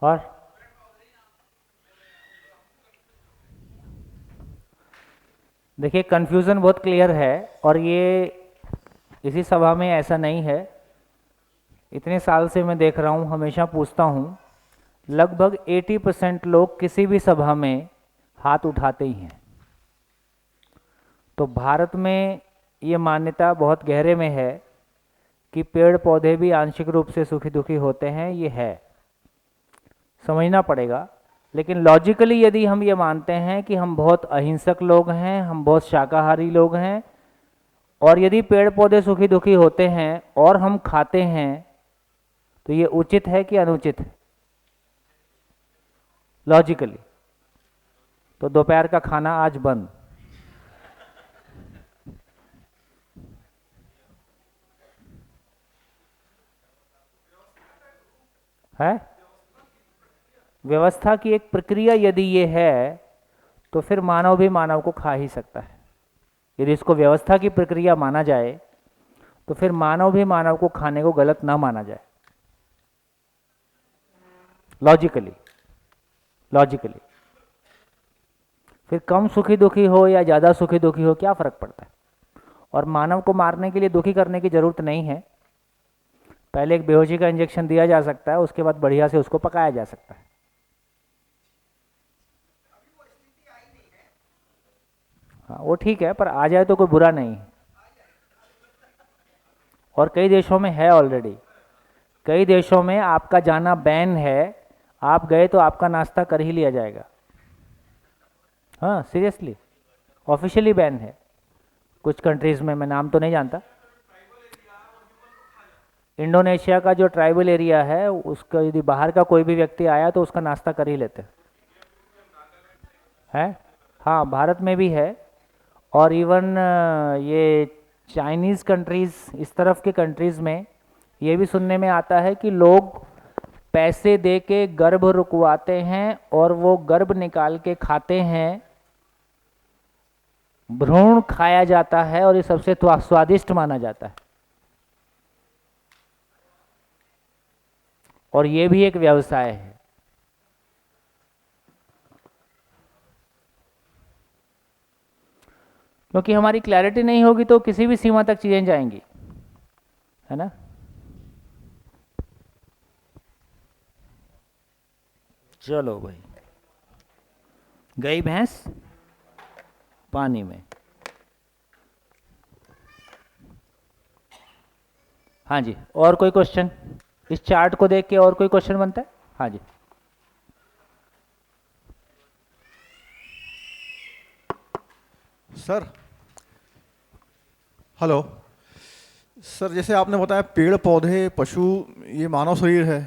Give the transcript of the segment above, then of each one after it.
और देखिए, कंफ्यूजन बहुत क्लियर है। और ये इसी सभा में ऐसा नहीं है, इतने साल से मैं देख रहा हूँ, हमेशा पूछता हूँ, लगभग 80% लोग किसी भी सभा में हाथ उठाते ही हैं। तो भारत में ये मान्यता बहुत गहरे में है कि पेड़ पौधे भी आंशिक रूप से सुखी दुखी होते हैं, ये है, समझना पड़ेगा। लेकिन लॉजिकली यदि हम ये मानते हैं कि हम बहुत अहिंसक लोग हैं, हम बहुत शाकाहारी लोग हैं, और यदि पेड़ पौधे सुखी दुखी होते हैं और हम खाते हैं, तो ये उचित है कि अनुचित है लॉजिकली? तो दोपहर का खाना आज बंद है। व्यवस्था की एक प्रक्रिया यदि ये है, तो फिर मानव भी मानव को खा ही सकता है। यदि इसको व्यवस्था की प्रक्रिया माना जाए, तो फिर मानव भी मानव को खाने को गलत ना माना जाए लॉजिकली। लॉजिकली फिर कम सुखी दुखी हो या ज़्यादा सुखी दुखी हो, क्या फ़र्क पड़ता है? और मानव को मारने के लिए दुखी करने की ज़रूरत नहीं है। पहले एक बेहोशी का इंजेक्शन दिया जा सकता है, उसके बाद बढ़िया से उसको पकाया जा सकता है। हाँ, वो ठीक है, पर आ जाए तो कोई बुरा नहीं है। और कई देशों में है ऑलरेडी। कई देशों में आपका जाना बैन है, आप गए तो आपका नाश्ता कर ही लिया जाएगा। हाँ, सीरियसली, ऑफिशियली बैन है कुछ कंट्रीज़ में, मैं नाम तो नहीं जानता। इंडोनेशिया का जो ट्राइबल एरिया है, उसका यदि बाहर का कोई भी व्यक्ति आया तो उसका नाश्ता कर ही लेते हैं। हाँ, भारत में भी है। और इवन ये चाइनीज़ कंट्रीज़, इस तरफ के कंट्रीज़ में ये भी सुनने में आता है कि लोग पैसे दे के गर्भ रुकवाते हैं और वो गर्भ निकाल के खाते हैं, भ्रूण खाया जाता है और ये सबसे स्वादिष्ट माना जाता है। और ये भी एक व्यवसाय है। क्योंकि हमारी क्लैरिटी नहीं होगी तो किसी भी सीमा तक चीज़ें जाएंगी, है ना? चलो भाई, गई भैंस पानी में। हाँ जी, और कोई क्वेश्चन? इस चार्ट को देख के और कोई क्वेश्चन बनता है? हाँ जी। Sir, hello. सर, जैसे आपने बताया पेड़ पौधे पशु ये मानव शरीर है,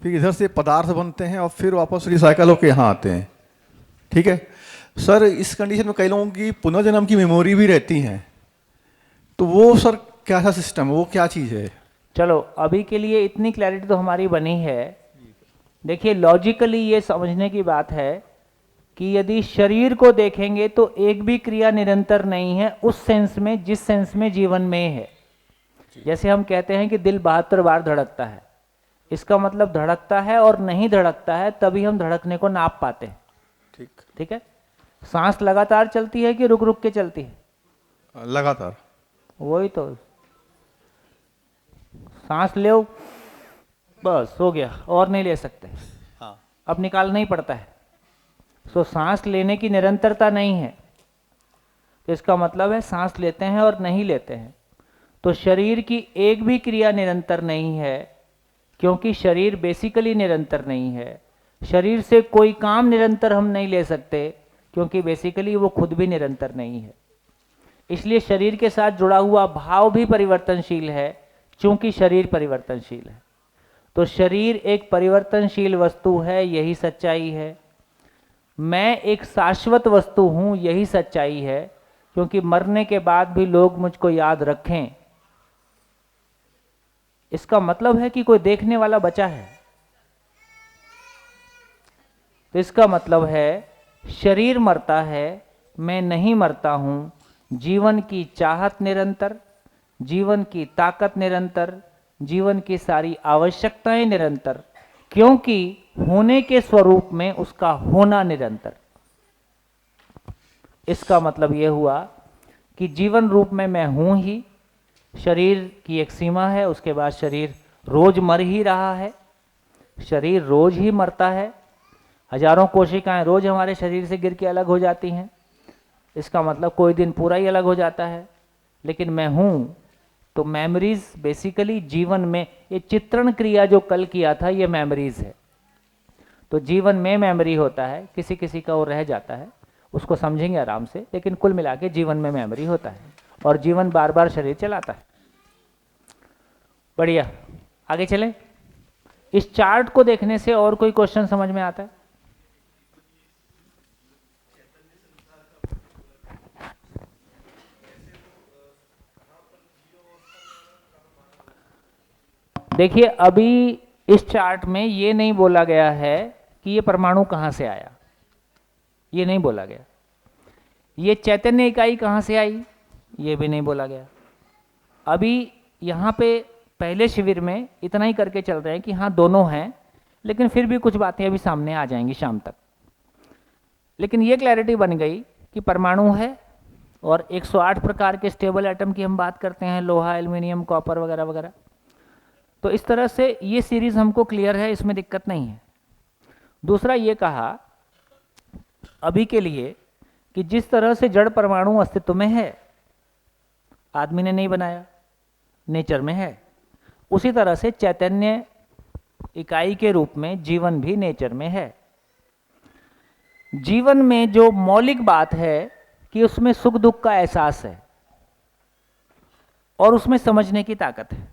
फिर इधर से पदार्थ बनते हैं और फिर वापस रिसाइकल होकर यहाँ आते हैं, ठीक है। सर, इस कंडीशन में कई लोगों की पुनर्जन्म की मेमोरी भी रहती हैं, तो वो सर क्या सा सिस्टम है, वो क्या चीज़ है? चलो, अभी के लिए इतनी क्लैरिटी तो हमारी बनी है। देखिए, लॉजिकली ये समझने की बात है कि यदि शरीर को देखेंगे तो एक भी क्रिया निरंतर नहीं है उस सेंस में, जिस सेंस में जीवन में है। जैसे हम कहते हैं कि दिल 72 बार धड़कता है, इसका मतलब धड़कता है और नहीं धड़कता है, तभी हम धड़कने को नाप पाते हैं। ठीक। ठीक है। सांस लगातार चलती है कि रुक रुक के चलती है? लगातार। वही तो, सांस ले, बस हो गया, और नहीं ले सकते, हाँ। अब निकालना ही पड़ता है। सो सांस लेने की निरंतरता नहीं है, तो इसका मतलब है सांस लेते हैं और नहीं लेते हैं। तो शरीर की एक भी क्रिया निरंतर नहीं है, क्योंकि शरीर बेसिकली निरंतर नहीं है। शरीर से कोई काम निरंतर हम नहीं ले सकते, क्योंकि बेसिकली वो खुद भी निरंतर नहीं है। इसलिए शरीर के साथ जुड़ा हुआ भाव भी परिवर्तनशील है, क्योंकि शरीर परिवर्तनशील है। तो शरीर एक परिवर्तनशील वस्तु है, यही सच्चाई है। मैं एक शाश्वत वस्तु हूं, यही सच्चाई है, क्योंकि मरने के बाद भी लोग मुझको याद रखें, इसका मतलब है कि कोई देखने वाला बचा है। तो इसका मतलब है शरीर मरता है, मैं नहीं मरता हूं। जीवन की चाहत निरंतर, जीवन की ताकत निरंतर, जीवन की सारी आवश्यकताएं निरंतर, क्योंकि होने के स्वरूप में उसका होना निरंतर। इसका मतलब यह हुआ कि जीवन रूप में मैं हूं ही, शरीर की एक सीमा है, उसके बाद शरीर रोज मर ही रहा है, शरीर रोज ही मरता है, हजारों कोशिकाएं रोज हमारे शरीर से गिर के अलग हो जाती हैं। इसका मतलब कोई दिन पूरा ही अलग हो जाता है, लेकिन मैं हूं। तो मेमोरीज बेसिकली जीवन में, ये चित्रण क्रिया जो कल किया था ये मेमोरीज है। तो जीवन में मेमोरी होता है, किसी किसी का वो रह जाता है, उसको समझेंगे आराम से, लेकिन कुल मिला के जीवन में मेमोरी होता है और जीवन बार बार शरीर चलाता है। बढ़िया, आगे चलें। इस चार्ट को देखने से और कोई क्वेश्चन समझ में आता है? देखिए, अभी इस चार्ट में ये नहीं बोला गया है कि ये परमाणु कहां से आया, ये नहीं बोला गया। ये चैतन्य इकाई कहां से आई, ये भी नहीं बोला गया। अभी यहां पे पहले शिविर में इतना ही करके चल रहे हैं कि हाँ दोनों हैं, लेकिन फिर भी कुछ बातें अभी सामने आ जाएंगी शाम तक। लेकिन ये क्लैरिटी बन गई कि परमाणु है और 108 प्रकार के स्टेबल एटम की हम बात करते हैं, लोहा, एल्युमिनियम, कॉपर वगैरह वगैरह। तो इस तरह से ये सीरीज हमको क्लियर है, इसमें दिक्कत नहीं है। दूसरा ये कहा अभी के लिए कि जिस तरह से जड़ परमाणु अस्तित्व में है, आदमी ने नहीं बनाया, नेचर में है, उसी तरह से चैतन्य इकाई के रूप में जीवन भी नेचर में है। जीवन में जो मौलिक बात है कि उसमें सुख दुख का एहसास है और उसमें समझने की ताकत है।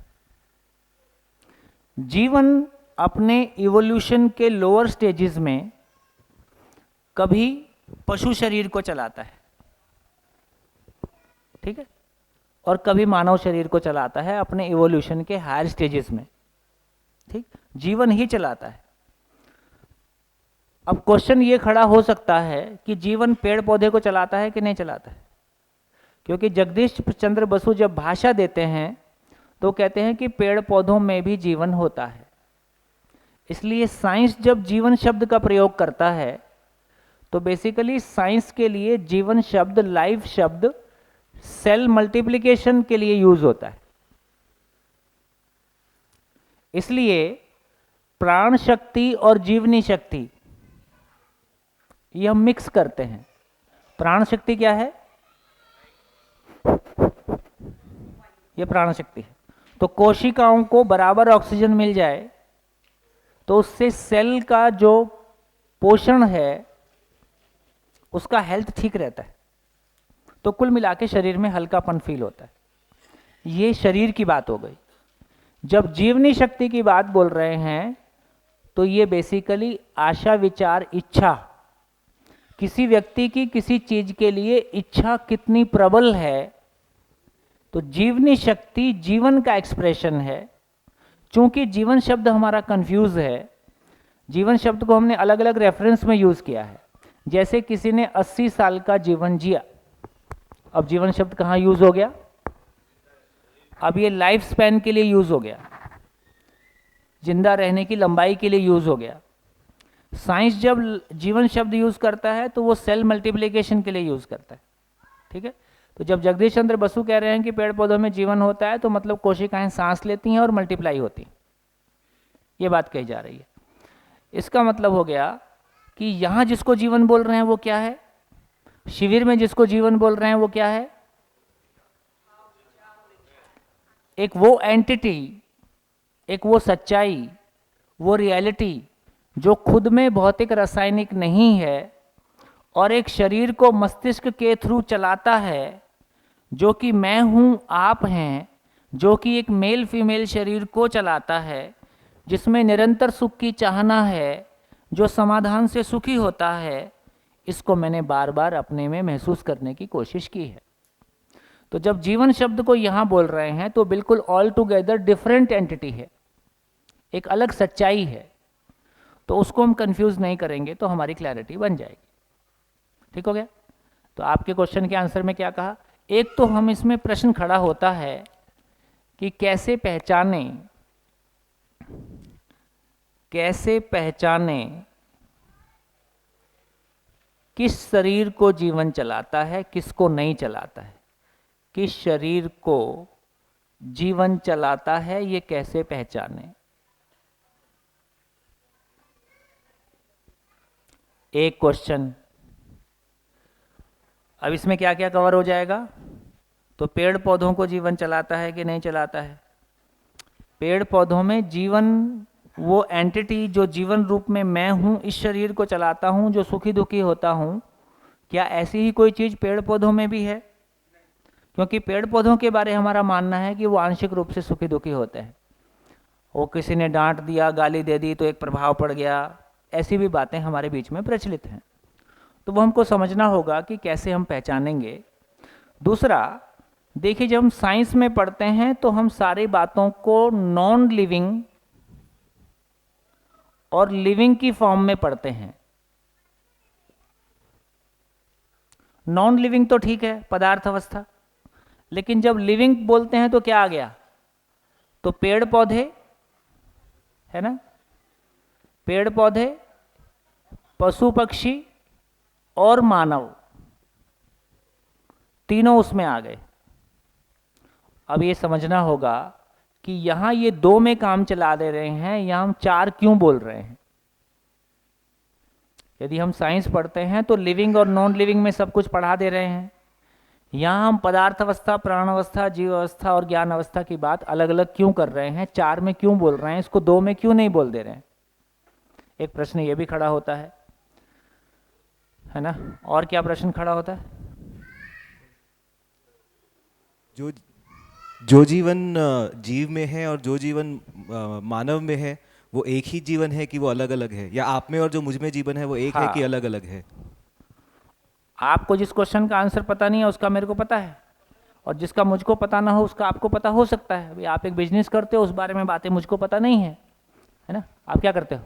जीवन अपने इवोल्यूशन के लोअर स्टेजेस में कभी पशु शरीर को चलाता है, ठीक है, और कभी मानव शरीर को चलाता है अपने इवोल्यूशन के हायर स्टेजेस में, ठीक, जीवन ही चलाता है। अब क्वेश्चन ये खड़ा हो सकता है कि जीवन पेड़ पौधे को चलाता है कि नहीं चलाता है, क्योंकि जगदीश चंद्र बसु जब भाषा देते हैं तो कहते हैं कि पेड़ पौधों में भी जीवन होता है। इसलिए साइंस जब जीवन शब्द का प्रयोग करता है तो बेसिकली साइंस के लिए जीवन शब्द, लाइफ शब्द सेल मल्टीप्लिकेशन के लिए यूज होता है। इसलिए प्राण शक्ति और जीवनी शक्ति ये हम मिक्स करते हैं। प्राण शक्ति क्या है? ये प्राण शक्ति है। तो कोशिकाओं को बराबर ऑक्सीजन मिल जाए तो उससे सेल का जो पोषण है उसका हेल्थ ठीक रहता है, तो कुल मिला के शरीर में हल्कापन फील होता है। ये शरीर की बात हो गई। जब जीवनी शक्ति की बात बोल रहे हैं तो ये बेसिकली आशा, विचार, इच्छा, किसी व्यक्ति की किसी चीज के लिए इच्छा कितनी प्रबल है, तो जीवनी शक्ति जीवन का एक्सप्रेशन है। चूंकि जीवन शब्द हमारा कंफ्यूज है, जीवन शब्द को हमने अलग अलग रेफरेंस में यूज किया है। जैसे किसी ने 80 साल का जीवन जिया, अब जीवन शब्द कहाँ यूज हो गया? अब ये लाइफ स्पैन के लिए यूज हो गया, जिंदा रहने की लंबाई के लिए यूज हो गया। साइंस जब जीवन शब्द यूज करता है तो वो सेल मल्टीप्लिकेशन के लिए यूज करता है, ठीक है। तो जब जगदीश चंद्र बसु कह रहे हैं कि पेड़ पौधों में जीवन होता है तो मतलब कोशिकाएं सांस लेती हैं और मल्टीप्लाई होती हैं, ये बात कही जा रही है। इसका मतलब हो गया कि यहां जिसको जीवन बोल रहे हैं वो क्या है, शिविर में जिसको जीवन बोल रहे हैं वो क्या है? एक वो एंटिटी, एक वो सच्चाई, वो रियलिटी जो खुद में भौतिक रासायनिक नहीं है और एक शरीर को मस्तिष्क के थ्रू चलाता है, जो कि मैं हूं, आप हैं, जो कि एक मेल फीमेल शरीर को चलाता है, जिसमें निरंतर सुख की चाहना है, जो समाधान से सुखी होता है। इसको मैंने बार बार अपने में महसूस करने की कोशिश की है। तो जब जीवन शब्द को यहां बोल रहे हैं तो बिल्कुल ऑल टुगेदर डिफरेंट एंटिटी है, एक अलग सच्चाई है। तो उसको हम कंफ्यूज नहीं करेंगे तो हमारी क्लैरिटी बन जाएगी। ठीक हो गया? तो आपके क्वेश्चन के आंसर में क्या कहा? एक तो हम इसमें प्रश्न खड़ा होता है कि कैसे पहचानें कैसे पहचाने किस शरीर को जीवन चलाता है, किसको नहीं चलाता है? किस शरीर को जीवन चलाता है, ये कैसे पहचाने? एक क्वेश्चन। अब इसमें क्या क्या कवर हो जाएगा? तो पेड़ पौधों को जीवन चलाता है कि नहीं चलाता है? पेड़ पौधों में जीवन, वो एंटिटी जो जीवन रूप में मैं हूं, इस शरीर को चलाता हूं, जो सुखी दुखी होता हूं, क्या ऐसी ही कोई चीज पेड़ पौधों में भी है? क्योंकि पेड़ पौधों के बारे हमारा मानना है कि वो आंशिक रूप से सुखी दुखी होते हैं। वो किसी ने डांट दिया, गाली दे दी तो एक प्रभाव पड़ गया, ऐसी भी बातें हमारे बीच में प्रचलित हैं। तो वो हमको समझना होगा कि कैसे हम पहचानेंगे। दूसरा, देखिए, जब हम साइंस में पढ़ते हैं तो हम सारी बातों को नॉन लिविंग और लिविंग की फॉर्म में पढ़ते हैं। नॉन लिविंग तो ठीक है, पदार्थ अवस्था, लेकिन जब लिविंग बोलते हैं तो क्या आ गया? तो पेड़ पौधे है ना, पेड़ पौधे, पशु पक्षी और मानव, तीनों उसमें आ गए। अब ये समझना होगा कि यहां ये दो में काम चला दे रहे हैं, यहां हम चार क्यों बोल रहे हैं? यदि हम साइंस पढ़ते हैं तो लिविंग और नॉन लिविंग में सब कुछ पढ़ा दे रहे हैं। यहां हम पदार्थ अवस्था, प्राण अवस्था, जीव अवस्था और ज्ञान अवस्था की बात अलग अलग क्यों कर रहे हैं? चार में क्यों बोल रहे हैं? इसको दो में क्यों नहीं बोल दे रहे हैं? एक प्रश्न ये भी खड़ा होता है ना? और क्या प्रश्न खड़ा होता है? जो जीवन जीव में है और जो जीवन मानव में है, वो एक ही जीवन है कि वो अलग अलग है? या आप में और जो मुझ में जीवन है वो एक है कि अलग अलग है? आपको जिस क्वेश्चन का आंसर पता नहीं है उसका मेरे को पता है, और जिसका मुझको पता ना हो उसका आपको पता हो सकता है। अभी आप एक बिजनेस करते हो, उस बारे में बातें मुझको पता नहीं है ना? आप क्या करते हो?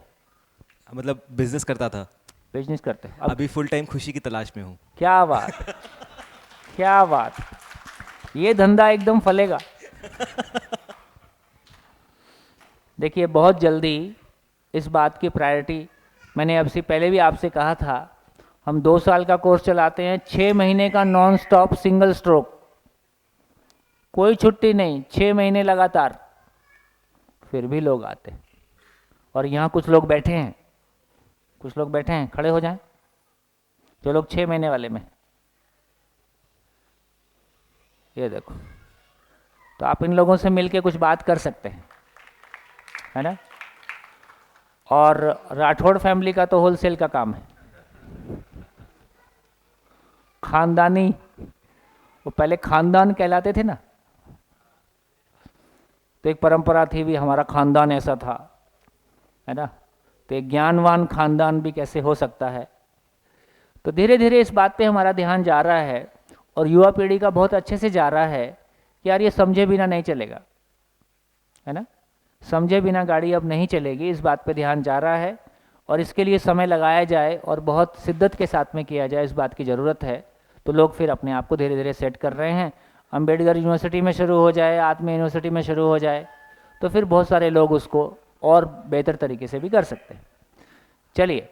मतलब बिजनेस करता था। बिजनेस करते हो। अभी फुल टाइम खुशी की तलाश में हूँ। क्या बात, क्या बात, ये धंधा एकदम फलेगा। देखिए, बहुत जल्दी इस बात की प्रायोरिटी, मैंने अब से पहले भी आपसे कहा था, हम 2 साल का कोर्स चलाते हैं, 6 महीने का नॉन स्टॉप सिंगल स्ट्रोक, कोई छुट्टी नहीं, 6 महीने लगातार। फिर भी लोग आते हैं। और यहाँ कुछ लोग बैठे हैं, कुछ लोग बैठे हैं, खड़े हो जाएं जो लोग 6 महीने वाले में। ये देखो, तो आप इन लोगों से मिलके कुछ बात कर सकते हैं, है ना? और राठौड़ फैमिली का तो होलसेल का काम है, खानदानी, वो पहले खानदान कहलाते थे ना, तो एक परंपरा थी भी, हमारा खानदान ऐसा था, है ना? तो एक ज्ञानवान खानदान भी कैसे हो सकता है? तो धीरे धीरे इस बात पे हमारा ध्यान जा रहा है, और युवा पीढ़ी का बहुत अच्छे से जा रहा है कि यार ये समझे बिना नहीं चलेगा, है ना? समझे बिना गाड़ी अब नहीं चलेगी, इस बात पे ध्यान जा रहा है, और इसके लिए समय लगाया जाए और बहुत शिद्दत के साथ में किया जाए, इस बात की ज़रूरत है। तो लोग फिर अपने आप को धीरे धीरे सेट कर रहे हैं। अम्बेडकर यूनिवर्सिटी में शुरू हो जाए, आत्मा यूनिवर्सिटी में शुरू हो जाए, तो फिर बहुत सारे लोग उसको और बेहतर तरीके से भी कर सकते हैं। चलिए,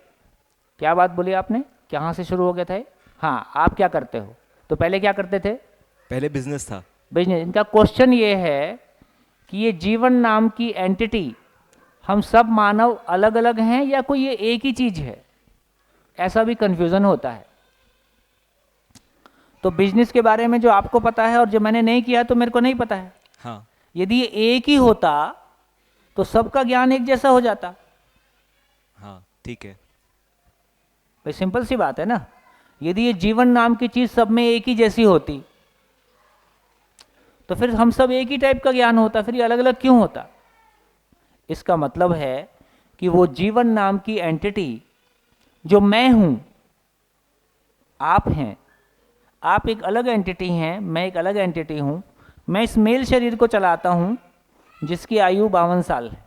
क्या बात बोली आपने, कहाँ से शुरू हो गया था? हाँ, आप क्या करते हो? तो पहले क्या करते थे? पहले बिजनेस था। बिजनेस। इनका क्वेश्चन ये है कि ये जीवन नाम की एंटिटी, हम सब मानव अलग अलग हैं या कोई ये एक ही चीज है? ऐसा भी कंफ्यूजन होता है। तो बिजनेस के बारे में जो आपको पता है और जो मैंने नहीं किया तो मेरे को नहीं पता है। हाँ। यदि ये एक ही होता तो सबका ज्ञान एक जैसा हो जाता। हाँ, ठीक है भाई, सिंपल सी बात है ना। यदि ये जीवन नाम की चीज सब में एक ही जैसी होती तो फिर हम सब एक ही टाइप का ज्ञान होता, फिर ये अलग अलग क्यों होता? इसका मतलब है कि वो जीवन नाम की एंटिटी जो मैं हूं, आप हैं, आप एक अलग एंटिटी हैं, मैं एक अलग एंटिटी हूं। मैं इस मेल शरीर को चलाता हूं जिसकी आयु 52 साल है,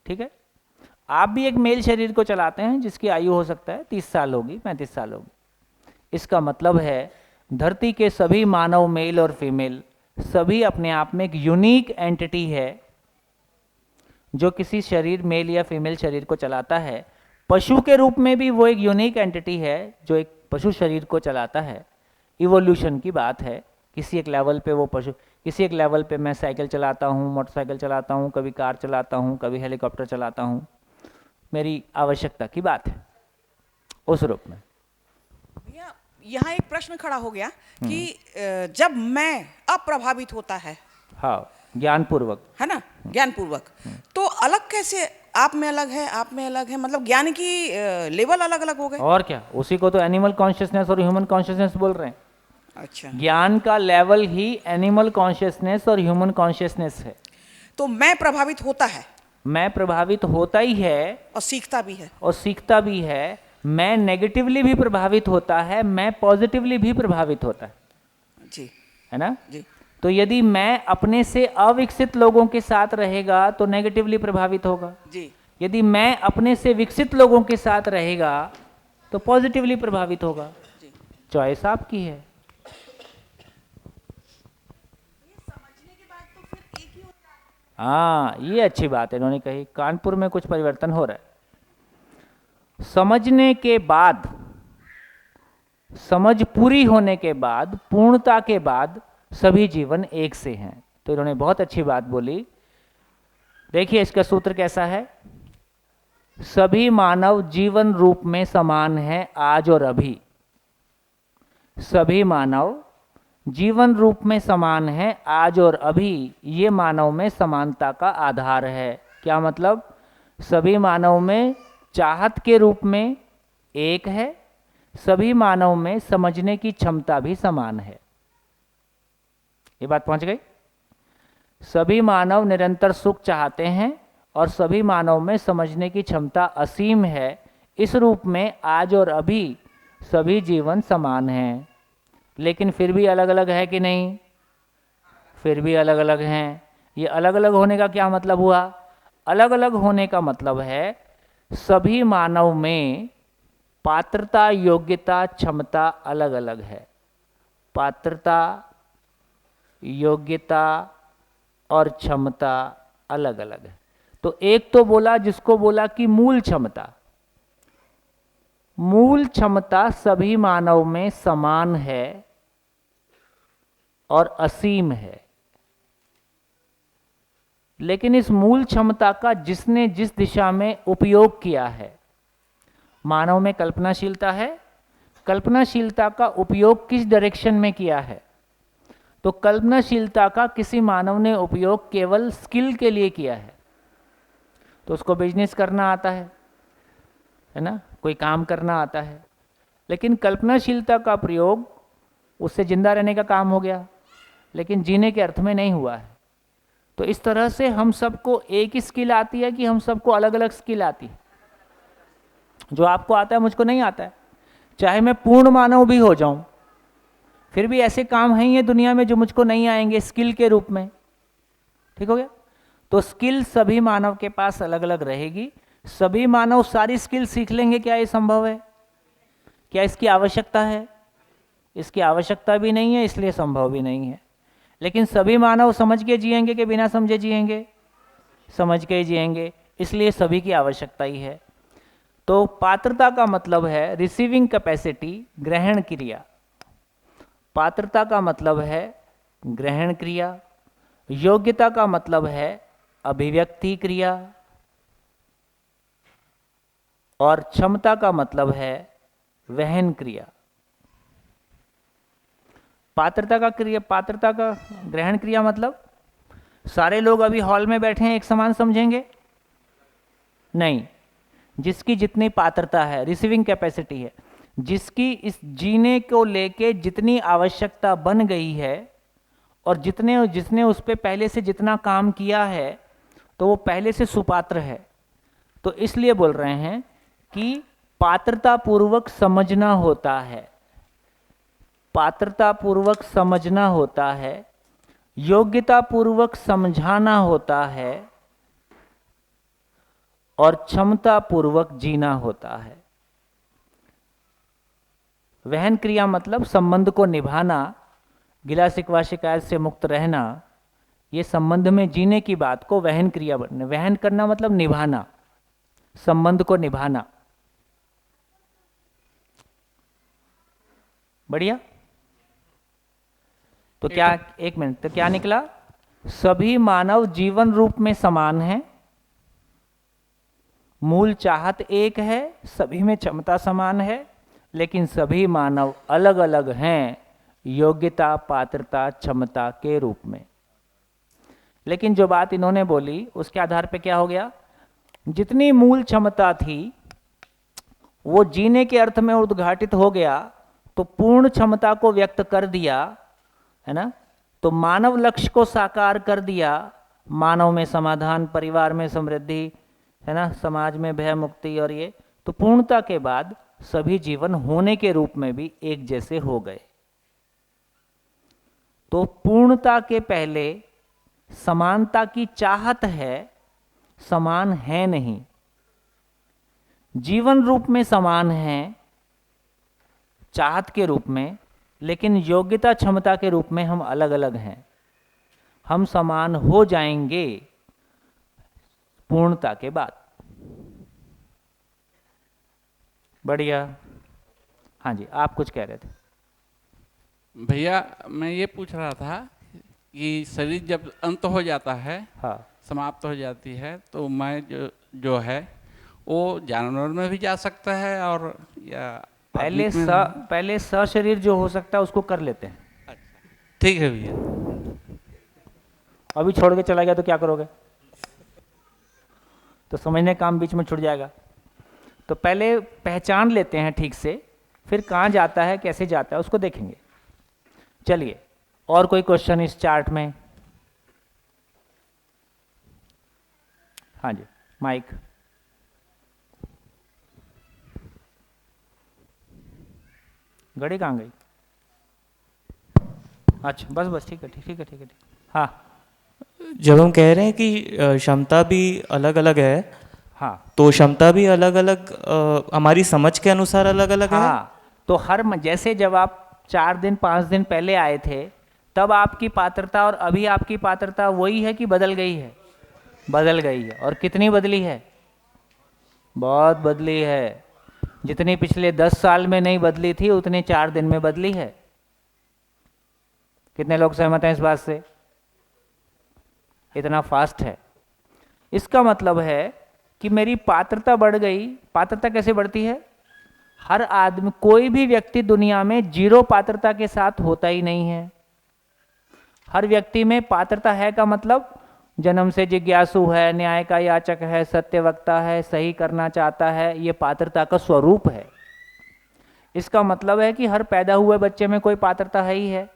ठीक है? आप भी एक मेल शरीर को चलाते हैं जिसकी आयु हो सकता है 30 साल होगी, 35 साल होगी। इसका मतलब है धरती के सभी मानव, मेल और फीमेल, सभी अपने आप में एक यूनिक एंटिटी है जो किसी शरीर, मेल या फीमेल शरीर को चलाता है, पशु के रूप में भी वो एक यूनिक एंटिटी है जो एक पशु शरीर को चलाता है। इवोल्यूशन की बात है, किसी एक लेवल पे वो पशु, किसी एक लेवल पे मैं साइकिल चलाता हूँ, मोटरसाइकिल चलाता हूँ, कभी कार चलाता हूँ, कभी हेलीकॉप्टर चलाता हूँ, मेरी आवश्यकता की बात है उस रूप में। भैया यहाँ एक प्रश्न खड़ा हो गया कि जब मैं अप्रभावित होता है हाँ, ज्ञानपूर्वक, है ना, ज्ञानपूर्वक, तो अलग कैसे, आप में अलग है, आप में अलग है, मतलब ज्ञान की लेवल अलग अलग हो गए। और क्या, उसी को तो एनिमल कॉन्शियसनेस और ह्यूमन कॉन्शियसनेस बोल रहे हैं। अच्छा, ज्ञान का लेवल ही एनिमल कॉन्शियसनेस और ह्यूमन कॉन्शियसनेस है। तो मैं प्रभावित होता है मैं प्रभावित होता ही है और सीखता भी है। और सीखता भी है। मैं नेगेटिवली भी प्रभावित होता है, मैं पॉजिटिवली भी प्रभावित होता है जी ना। जी। तो यदि मैं अपने से अविकसित लोगों के साथ रहेगा तो नेगेटिवली प्रभावित होगा, जी यदि मैं अपने से विकसित लोगों के साथ रहेगा तो पॉजिटिवली प्रभावित होगा। जी। चॉइस आपकी है। हाँ, ये अच्छी बात है इन्होंने कही, कानपुर में कुछ परिवर्तन हो रहा है। समझने के बाद, समझ पूरी होने के बाद, पूर्णता के बाद सभी जीवन एक से हैं। तो इन्होंने बहुत अच्छी बात बोली। देखिए इसका सूत्र कैसा है, सभी मानव जीवन रूप में समान हैं आज और अभी। सभी मानव जीवन रूप में समान है आज और अभी, ये मानव में समानता का आधार है। क्या मतलब, सभी मानव में चाहत के रूप में एक है, सभी मानव में समझने की क्षमता भी समान है। ये बात पहुंच गई। सभी मानव निरंतर सुख चाहते हैं और सभी मानव में समझने की क्षमता असीम है। इस रूप में आज और अभी सभी जीवन समान हैं, लेकिन फिर भी अलग अलग है कि नहीं, फिर भी अलग अलग हैं। ये अलग अलग होने का क्या मतलब हुआ, अलग अलग होने का मतलब है सभी मानव में पात्रता, योग्यता, क्षमता अलग अलग है। पात्रता, योग्यता और क्षमता अलग अलग है। तो एक तो बोला, जिसको बोला कि मूल क्षमता, मूल क्षमता सभी मानव में समान है और असीम है। लेकिन इस मूल क्षमता का जिसने जिस दिशा में उपयोग किया है, मानव में कल्पनाशीलता है, कल्पनाशीलता का उपयोग किस डायरेक्शन में किया है, तो कल्पनाशीलता का किसी मानव ने उपयोग केवल स्किल के लिए किया है, तो उसको बिजनेस करना आता है ना, कोई काम करना आता है। लेकिन कल्पनाशीलता का प्रयोग उससे जिंदा रहने का काम हो गया, लेकिन जीने के अर्थ में नहीं हुआ है। तो इस तरह से हम सबको एक ही स्किल आती है कि हम सबको अलग अलग स्किल आती है। जो आपको आता है मुझको नहीं आता है, चाहे मैं पूर्ण मानव भी हो जाऊं, फिर भी ऐसे काम हैं ये दुनिया में जो मुझको नहीं आएंगे स्किल के रूप में। ठीक हो गया। तो स्किल सभी मानव के पास अलग अलग रहेगी। सभी मानव सारी स्किल सीख लेंगे, क्या ये संभव है? क्या इसकी आवश्यकता है? इसकी आवश्यकता भी नहीं है, इसलिए संभव भी नहीं है। लेकिन सभी मानव समझ के जिएंगे कि बिना समझे जिएंगे? समझ के ही जिएंगे, इसलिए सभी की आवश्यकता ही है। तो पात्रता का मतलब है रिसीविंग कैपेसिटी, ग्रहण क्रिया। पात्रता का मतलब है ग्रहण क्रिया। योग्यता का मतलब है अभिव्यक्ति क्रिया। और क्षमता का मतलब है वहन क्रिया। पात्रता का ग्रहण क्रिया मतलब सारे लोग अभी हॉल में बैठे हैं एक समान समझेंगे? नहीं। जिसकी जितनी पात्रता है, रिसीविंग कैपेसिटी है, जिसकी इस जीने को लेके जितनी आवश्यकता बन गई है और जिसने उस पर पहले से जितना काम किया है, तो वो पहले से सुपात्र है। तो इसलिए बोल रहे हैं कि पात्रता पूर्वक समझना होता है, पात्रता पूर्वक समझना होता है, योग्यता पूर्वक समझाना होता है और क्षमता पूर्वक जीना होता है। वहन क्रिया मतलब संबंध को निभाना, गिला शिकवा शिकायत से मुक्त रहना, ये संबंध में जीने की बात को वहन क्रिया बनने, वहन करना मतलब निभाना, संबंध को निभाना। बढ़िया। तो क्या, एक मिनट, तो क्या निकला? सभी मानव जीवन रूप में समान हैं, मूल चाहत एक है, सभी में क्षमता समान है, लेकिन सभी मानव अलग अलग हैं योग्यता, पात्रता, क्षमता के रूप में। लेकिन जो बात इन्होंने बोली उसके आधार पे क्या हो गया? जितनी मूल क्षमता थी वो जीने के अर्थ में उद्घाटित हो गया, तो पूर्ण क्षमता को व्यक्त कर दिया, है ना? तो मानव लक्ष्य को साकार कर दिया, मानव में समाधान, परिवार में समृद्धि, है ना, समाज में भय मुक्ति, और ये तो पूर्णता के बाद सभी जीवन होने के रूप में भी एक जैसे हो गए। तो पूर्णता के पहले समानता की चाहत है, समान है नहीं। जीवन रूप में समान है चाहत के रूप में, लेकिन योग्यता क्षमता के रूप में हम अलग अलग हैं। हम समान हो जाएंगे पूर्णता के बाद। बढ़िया। हाँ जी, आप कुछ कह रहे थे। भैया मैं ये पूछ रहा था कि शरीर जब अंत हो जाता है, हाँ, समाप्त हो जाती है, तो मैं जो है वो जानवर में भी जा सकता है और या पहले आदमी में? पहले सशरीर जो हो सकता है उसको कर लेते हैं। ठीक है भैया। अभी छोड़ के चला गया तो क्या करोगे? तो समझने काम बीच में छूट जाएगा। तो पहले पहचान लेते हैं ठीक से, फिर कहाँ जाता है, कैसे जाता है, उसको देखेंगे। चलिए, और कोई क्वेश्चन इस चार्ट में? हाँ जी, माइक। घड़ी कहाँ गई? अच्छा, बस बस, ठीक है, ठीक है, ठीक है, ठीक। हाँ जब हम कह रहे हैं कि क्षमता भी अलग अलग है, हाँ तो क्षमता भी अलग अलग हमारी समझ के अनुसार अलग अलग है। हाँ, तो जैसे जब आप 4 दिन 5 दिन पहले आए थे, तब आपकी पात्रता और अभी आपकी पात्रता वही है कि बदल गई है? बदल गई है। और कितनी बदली है? बहुत बदली है। जितनी पिछले 10 साल में नहीं बदली थी, उतनी 4 दिन में बदली है। कितने लोग सहमत हैं इस बात से? इतना फास्ट है। इसका मतलब है कि मेरी पात्रता बढ़ गई। पात्रता कैसे बढ़ती है? हर आदमी, कोई भी व्यक्ति दुनिया में 0 पात्रता के साथ होता ही नहीं है। हर व्यक्ति में पात्रता है का मतलब जन्म से जिज्ञासु है, न्याय का याचक है, सत्यवक्ता है, सही करना चाहता है, ये पात्रता का स्वरूप है। इसका मतलब है कि हर पैदा हुए बच्चे में कोई पात्रता है ही है।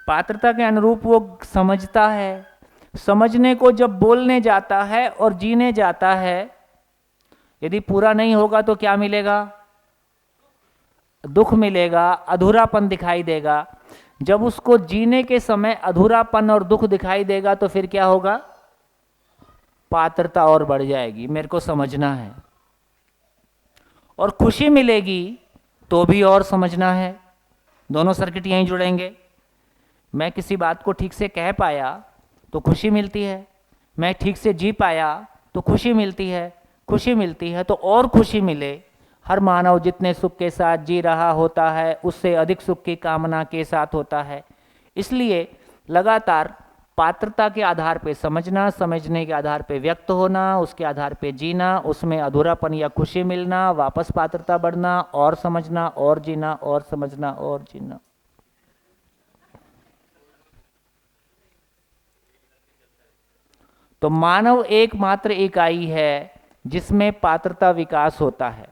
पात्रता के अनुरूप वो समझता है। समझने को जब बोलने जाता है और जीने जाता है, यदि पूरा नहीं होगा तो क्या मिलेगा? दुख मिलेगा, अधूरापन दिखाई देगा। जब उसको जीने के समय अधूरापन और दुख दिखाई देगा तो फिर क्या होगा? पात्रता और बढ़ जाएगी, मेरे को समझना है। और खुशी मिलेगी तो भी और समझना है। दोनों सर्किट यहीं जुड़ेंगे। मैं किसी बात को ठीक से कह पाया तो खुशी मिलती है, मैं ठीक से जी पाया तो खुशी मिलती है, खुशी मिलती है तो और खुशी मिले। हर मानव जितने सुख के साथ जी रहा होता है, उससे अधिक सुख की कामना के साथ होता है। इसलिए लगातार पात्रता के आधार पे समझना, समझने के आधार पे व्यक्त होना, उसके आधार पे जीना, उसमें अधूरापन या खुशी मिलना, वापस पात्रता बढ़ना, और समझना और जीना, और समझना और जीना। तो मानव एकमात्र इकाई है जिसमें पात्रता विकास होता है।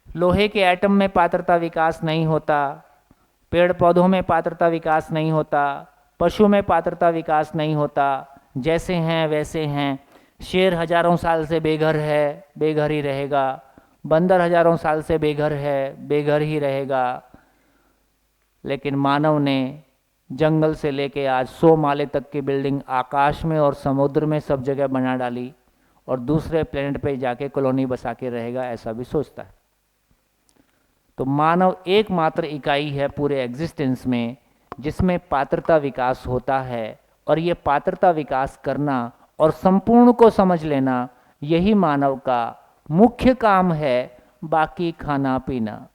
लोहे के एटम में पात्रता विकास नहीं होता, पेड़ पौधों में पात्रता विकास नहीं होता, पशु में पात्रता विकास नहीं होता। जैसे हैं वैसे हैं। शेर हजारों साल से बेघर है, बेघर ही रहेगा। बंदर हजारों साल से बेघर है, बेघर ही रहेगा। लेकिन मानव ने जंगल से लेके आज 100 माले तक की बिल्डिंग आकाश में और समुद्र में सब जगह बना डाली, और दूसरे प्लेनेट पे जाके कॉलोनी बसा के रहेगा, ऐसा भी सोचता है। तो मानव एकमात्र इकाई है पूरे एग्जिस्टेंस में जिसमें पात्रता विकास होता है, और ये पात्रता विकास करना और संपूर्ण को समझ लेना यही मानव का मुख्य काम है, बाकी खाना पीना।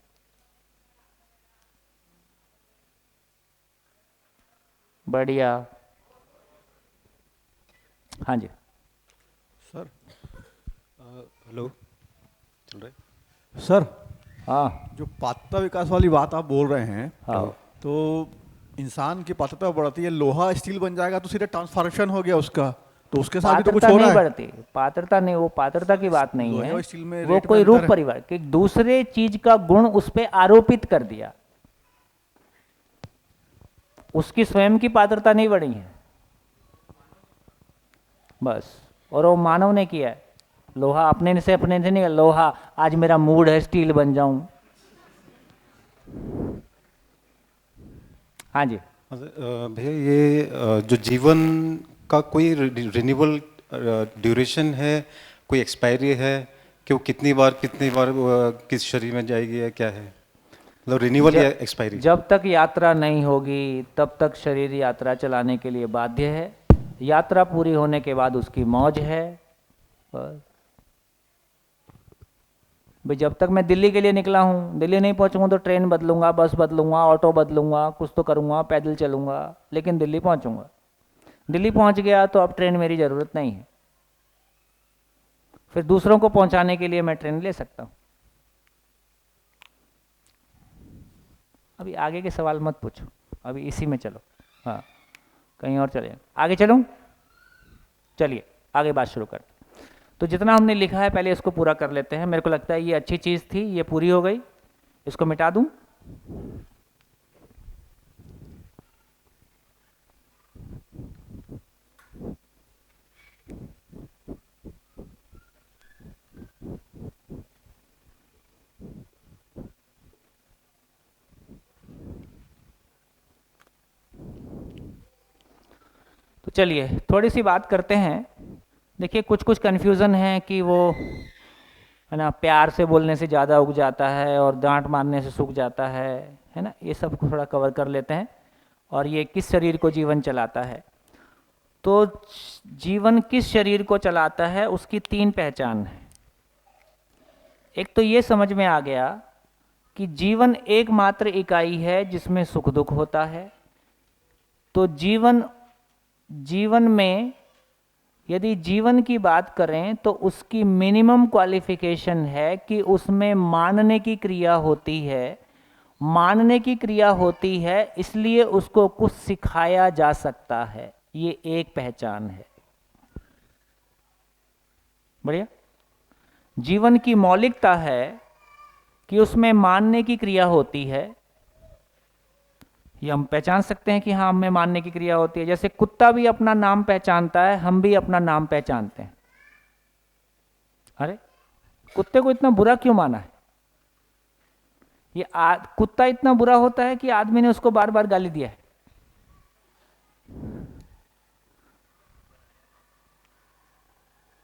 बढ़िया। हाँ जी सर। हेलो, चल रहा है? सर, हाँ जो पात्रता विकास वाली बात आप बोल रहे हैं, हाँ तो इंसान की पात्रता बढ़ती है, लोहा स्टील बन जाएगा तो सीधे ट्रांसफॉर्मेशन हो गया उसका, तो उसके साथ भी तो कुछ पात्रता हो नहीं रहा है। बढ़ती, पात्रता नहीं, वो पात्रता की बात नहीं लोहे है, और स्टील में वो रेट में कोई अंतर रूप है। परिवार कि दूसरे चीज का गुण उस पे आरोपित कर दिया, उसकी स्वयं की पात्रता नहीं बढ़ी है बस। और वो मानव ने किया है। लोहा अपने से नहीं, लोहा आज मेरा मूड है स्टील बन जाऊं। हाँ जी। भैया ये जो जीवन का कोई रिन्यूअल ड्यूरेशन है, कोई एक्सपायरी है कि वो कितनी बार किस शरीर में जाएगी या क्या है, मतलब रिन्यूअल या एक्सपायरी? जब तक यात्रा नहीं होगी तब तक शरीर यात्रा चलाने के लिए बाध्य है। यात्रा पूरी होने के बाद उसकी मौज है बस। भाई जब तक मैं दिल्ली के लिए निकला हूँ, दिल्ली नहीं पहुँचूंगा तो ट्रेन बदलूंगा, बस बदलूंगा, ऑटो बदलूंगा, कुछ तो करूंगा, पैदल चलूंगा, लेकिन दिल्ली पहुँचूंगा। दिल्ली पहुँच गया तो अब ट्रेन मेरी ज़रूरत नहीं है, फिर दूसरों को पहुँचाने के लिए मैं ट्रेन ले सकता हूँ। अभी आगे के सवाल मत पूछो, अभी इसी में चलो। हाँ, कहीं और चले, आगे चलूँ? चलिए आगे बात शुरू करते। तो जितना हमने लिखा है पहले इसको पूरा कर लेते हैं। मेरे को लगता है ये अच्छी चीज़ थी, ये पूरी हो गई, इसको मिटा दूं। तो चलिए थोड़ी सी बात करते हैं। देखिए कुछ कुछ कन्फ्यूज़न है कि वो है ना प्यार से बोलने से ज़्यादा उग जाता है और डांट मारने से सूख जाता है ना, ये सब को थोड़ा कवर कर लेते हैं। और ये किस शरीर को जीवन चलाता है, तो जीवन किस शरीर को चलाता है उसकी 3 पहचान है। एक तो ये समझ में आ गया कि जीवन एकमात्र इकाई है जिसमें सुख दुख होता है। तो जीवन में यदि जीवन की बात करें तो उसकी मिनिमम क्वालिफिकेशन है कि उसमें मानने की क्रिया होती है। मानने की क्रिया होती है इसलिए उसको कुछ सिखाया जा सकता है, ये एक पहचान है। बढ़िया। जीवन की मौलिकता है कि उसमें मानने की क्रिया होती है, ये हम पहचान सकते हैं कि हाँ हमें मानने की क्रिया होती है। जैसे कुत्ता भी अपना नाम पहचानता है, हम भी अपना नाम पहचानते हैं। अरे कुत्ते को इतना बुरा क्यों माना है? ये कुत्ता इतना बुरा होता है कि आदमी ने उसको बार बार गाली दिया है।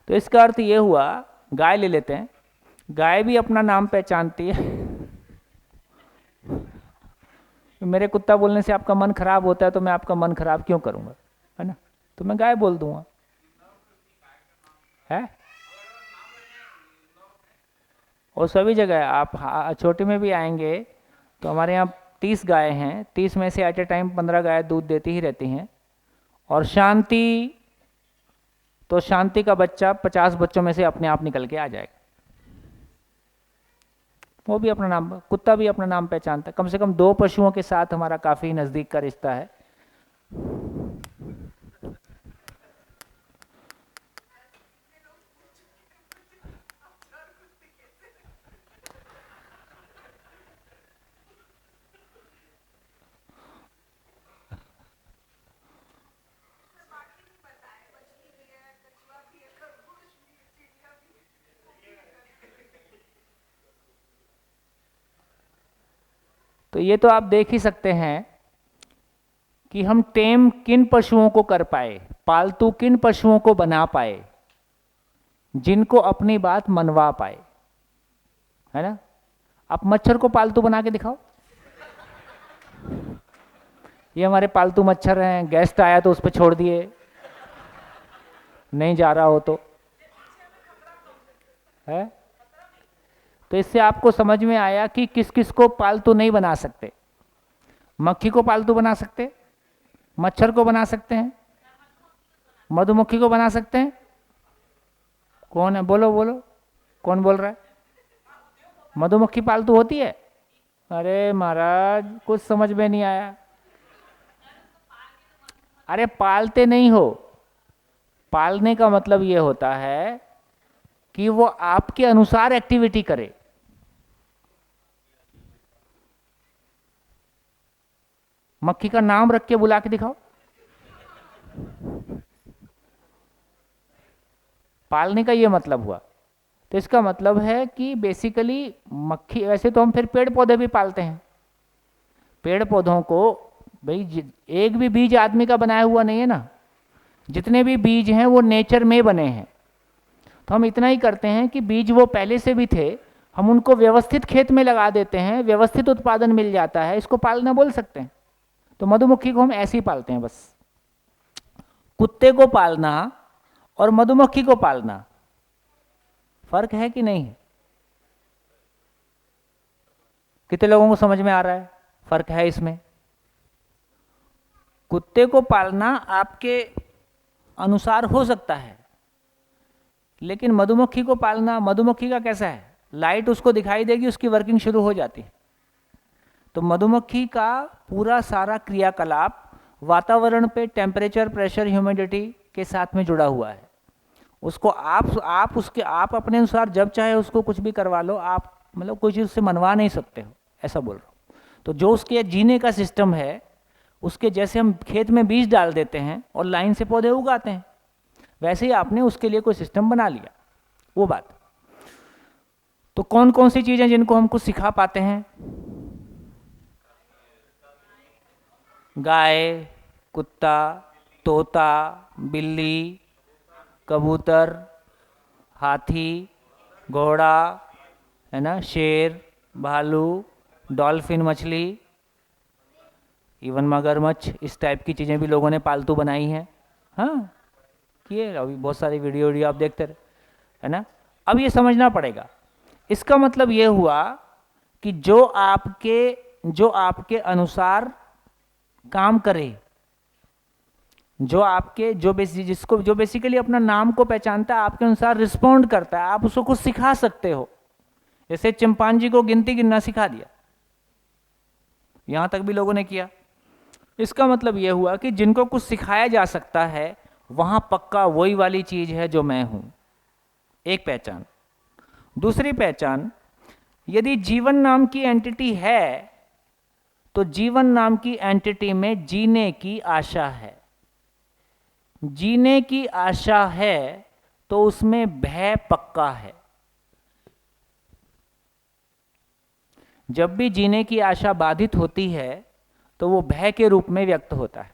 तो इसका अर्थ ये हुआ, गाय ले लेते हैं, गाय भी अपना नाम पहचानती है। मेरे कुत्ता बोलने से आपका मन खराब होता है तो मैं आपका मन खराब क्यों करूंगा, है ना? तो मैं गाय बोल दूंगा, है। और सभी जगह आप छोटे में भी आएंगे तो हमारे यहाँ 30 गाय हैं, 30 में से एट ए टाइम 15 गाय दूध देती ही रहती हैं। और शांति का बच्चा 50 बच्चों में से अपने आप निकल के आ जाएगा। वो भी अपना नाम, कुत्ता भी अपना नाम पहचानता है। कम से कम 2 पशुओं के साथ हमारा काफी नजदीक का रिश्ता है। तो ये तो आप देख ही सकते हैं कि हम टेम किन पशुओं को कर पाए, पालतू किन पशुओं को बना पाए, जिनको अपनी बात मनवा पाए, है ना? आप मच्छर को पालतू बना के दिखाओ, ये हमारे पालतू मच्छर हैं, गेस्ट आया तो उस पर छोड़ दिए, नहीं जा रहा हो तो है। तो इससे आपको समझ में आया कि किस किस को पालतू नहीं बना सकते। मक्खी को पालतू बना सकते, मच्छर को बना सकते हैं, मधुमक्खी को बना सकते हैं। कौन है, बोलो बोलो, कौन बोल रहा है? मधुमक्खी पालतू होती है? अरे महाराज कुछ समझ में नहीं आया। अरे पालते नहीं हो, पालने का मतलब ये होता है कि वो आपके अनुसार एक्टिविटी करे। मक्खी का नाम रख के बुला के दिखाओ। पालने का ये मतलब हुआ। तो इसका मतलब है कि बेसिकली मक्खी, वैसे तो हम फिर पेड़ पौधे भी पालते हैं। पेड़ पौधों को भाई एक भी बीज आदमी का बनाया हुआ नहीं है ना, जितने भी बीज हैं वो नेचर में बने हैं। तो हम इतना ही करते हैं कि बीज वो पहले से भी थे, हम उनको व्यवस्थित खेत में लगा देते हैं, व्यवस्थित उत्पादन मिल जाता है, इसको पालना बोल सकते हैं। तो मधुमक्खी को हम ऐसे ही पालते हैं बस। कुत्ते को पालना और मधुमक्खी को पालना फर्क है कि नहीं? कितने लोगों को समझ में आ रहा है फर्क है इसमें? कुत्ते को पालना आपके अनुसार हो सकता है, लेकिन मधुमक्खी को पालना, मधुमक्खी का कैसा है, लाइट उसको दिखाई देगी, उसकी वर्किंग शुरू हो जाती है। तो मधुमक्खी का पूरा सारा क्रियाकलाप वातावरण पे टेम्परेचर, प्रेशर, ह्यूमिडिटी के साथ में जुड़ा हुआ है। उसको आप अपने अनुसार जब चाहे उसको कुछ भी करवा लो, आप मतलब कोई चीज़ उससे मनवा नहीं सकते हो, ऐसा बोल रहा हूँ। तो जो उसके जीने का सिस्टम है, उसके जैसे हम खेत में बीज डाल देते हैं और लाइन से पौधे उगाते हैं, वैसे ही आपने उसके लिए कोई सिस्टम बना लिया, वो बात। तो कौन कौन सी चीज़ें जिनको हम कुछ सिखा पाते हैं? गाय, कुत्ता, तोता, बिल्ली, कबूतर, हाथी, घोड़ा, है ना, शेर, भालू, डॉल्फिन मछली, इवन मगरमच्छ, इस टाइप की चीज़ें भी लोगों ने पालतू बनाई हैं। हाँ, किए, अभी बहुत सारी वीडियो आप देखते रहे, है ना। अब ये समझना पड़ेगा, इसका मतलब ये हुआ कि जो आपके अनुसार काम करे, जो बेसिकली अपना नाम को पहचानता है, आपके अनुसार रिस्पॉन्ड करता है, आप उसको कुछ सिखा सकते हो। जैसे चिंपांजी को गिनती गिनना सिखा दिया, यहां तक भी लोगों ने किया। इसका मतलब यह हुआ कि जिनको कुछ सिखाया जा सकता है, वहां पक्का वही वाली चीज है जो मैं हूं। एक पहचान। दूसरी पहचान, यदि जीवन नाम की एंटिटी है तो जीवन नाम की एंटिटी में जीने की आशा है। जीने की आशा है तो उसमें भय पक्का है। जब भी जीने की आशा बाधित होती है तो वो भय के रूप में व्यक्त होता है।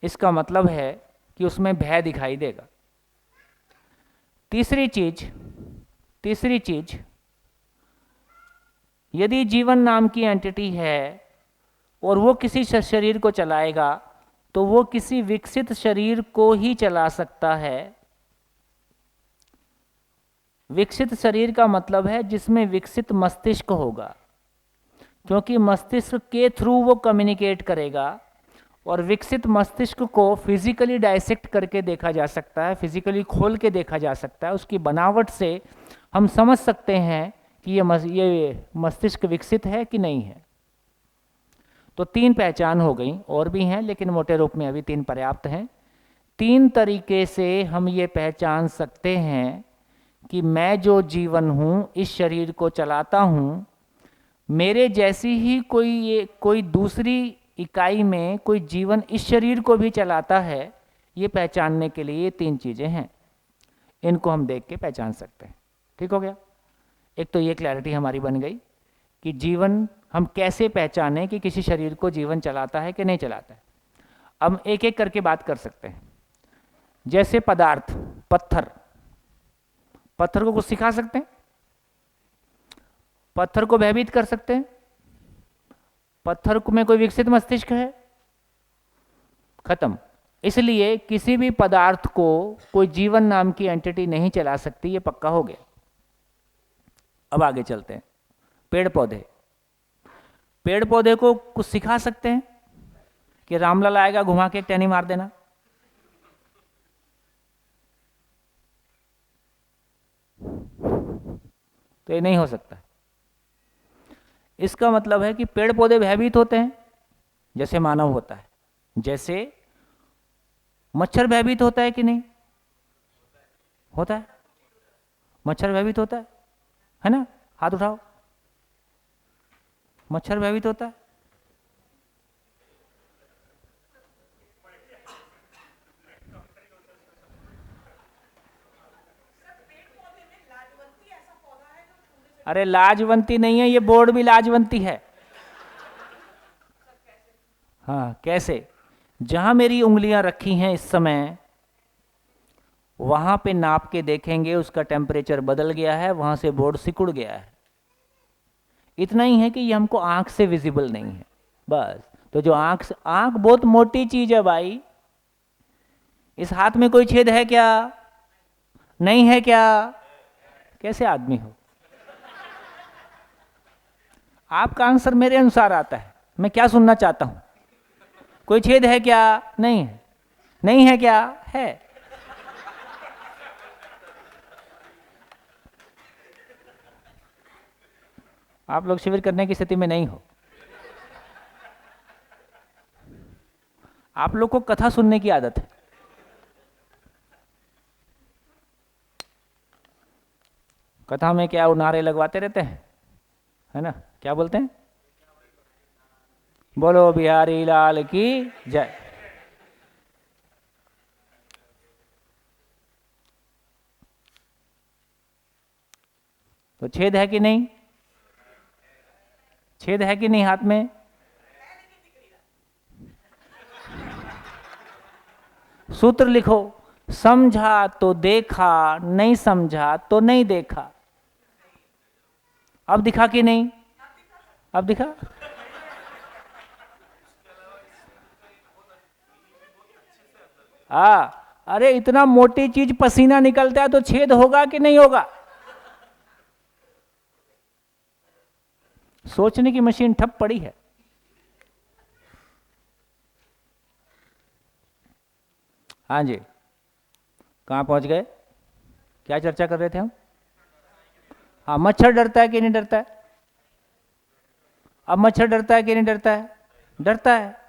इसका मतलब है कि उसमें भय दिखाई देगा। तीसरी चीज, यदि जीवन नाम की एंटिटी है और वो किसी शरीर को चलाएगा तो वो किसी विकसित शरीर को ही चला सकता है। विकसित शरीर का मतलब है जिसमें विकसित मस्तिष्क होगा, क्योंकि मस्तिष्क के थ्रू वो कम्युनिकेट करेगा। और विकसित मस्तिष्क को फिजिकली डाइसेक्ट करके देखा जा सकता है, फिजिकली खोल के देखा जा सकता है। उसकी बनावट से हम समझ सकते हैं कि ये मस्तिष्क विकसित है कि नहीं है। तो 3 पहचान हो गई, और भी हैं लेकिन मोटे रूप में अभी 3 पर्याप्त हैं। 3 तरीके से हम ये पहचान सकते हैं कि मैं जो जीवन हूँ, इस शरीर को चलाता हूँ, मेरे जैसी ही कोई दूसरी इकाई में कोई जीवन इस शरीर को भी चलाता है। ये पहचानने के लिए ये 3 चीज़ें हैं, इनको हम देख के पहचान सकते हैं। ठीक हो गया? एक तो ये क्लैरिटी हमारी बन गई कि जीवन हम कैसे पहचानें कि किसी शरीर को जीवन चलाता है कि नहीं चलाता है। अब एक एक करके बात कर सकते हैं। जैसे पदार्थ, पत्थर को कुछ सिखा सकते हैं, पत्थर को भयभीत कर सकते हैं, पत्थर में कोई विकसित मस्तिष्क है? खत्म। इसलिए किसी भी पदार्थ को कोई जीवन नाम की एंटिटी नहीं चला सकती, ये पक्का हो गया। अब आगे चलते हैं। पेड़ पौधे, पेड़ पौधे को कुछ सिखा सकते हैं कि रामलाल आएगा घुमा के एक टहनी मार देना? तो ये नहीं हो सकता। इसका मतलब है कि पेड़ पौधे भयभीत होते हैं जैसे मानव होता है। जैसे मच्छर भयभीत होता है कि नहीं होता है? मच्छर भयभीत होता है ना? हाथ उठाओ। मच्छर भयभीत होता है? अरे लाजवंती नहीं है, ये बोर्ड भी लाजवंती है। हाँ, कैसे? जहां मेरी उंगलियां रखी हैं इस समय, वहां पे नाप के देखेंगे उसका टेम्परेचर बदल गया है, वहां से बोर्ड सिकुड़ गया है। इतना ही है कि ये हमको आंख से विजिबल नहीं है, बस। तो जो आंख बहुत मोटी चीज है भाई। इस हाथ में कोई छेद है क्या? नहीं है क्या? कैसे आदमी हो? आपका आंसर मेरे अनुसार आता है। मैं क्या सुनना चाहता हूं? कोई छेद है क्या? नहीं है। नहीं है क्या? है। आप लोग शिविर करने की स्थिति में नहीं हो। आप लोग को कथा सुनने की आदत है। कथा में क्या वो नारे लगवाते रहते हैं, है ना? क्या बोलते हैं? बोलो बिहारी लाल की जय। तो छेद है कि नहीं? छेद है कि नहीं हाथ में? सूत्र लिखो, समझा तो देखा, नहीं समझा तो नहीं देखा। अब दिखा कि नहीं? अब दिखा? अरे इतना मोटी चीज पसीना निकलता है तो छेद होगा कि नहीं होगा? सोचने की मशीन ठप पड़ी है। हाँ जी, कहां पहुंच गए? क्या चर्चा कर रहे थे हम? हाँ, मच्छर डरता है कि नहीं डरता है? अब मच्छर डरता है कि नहीं डरता है? डरता है।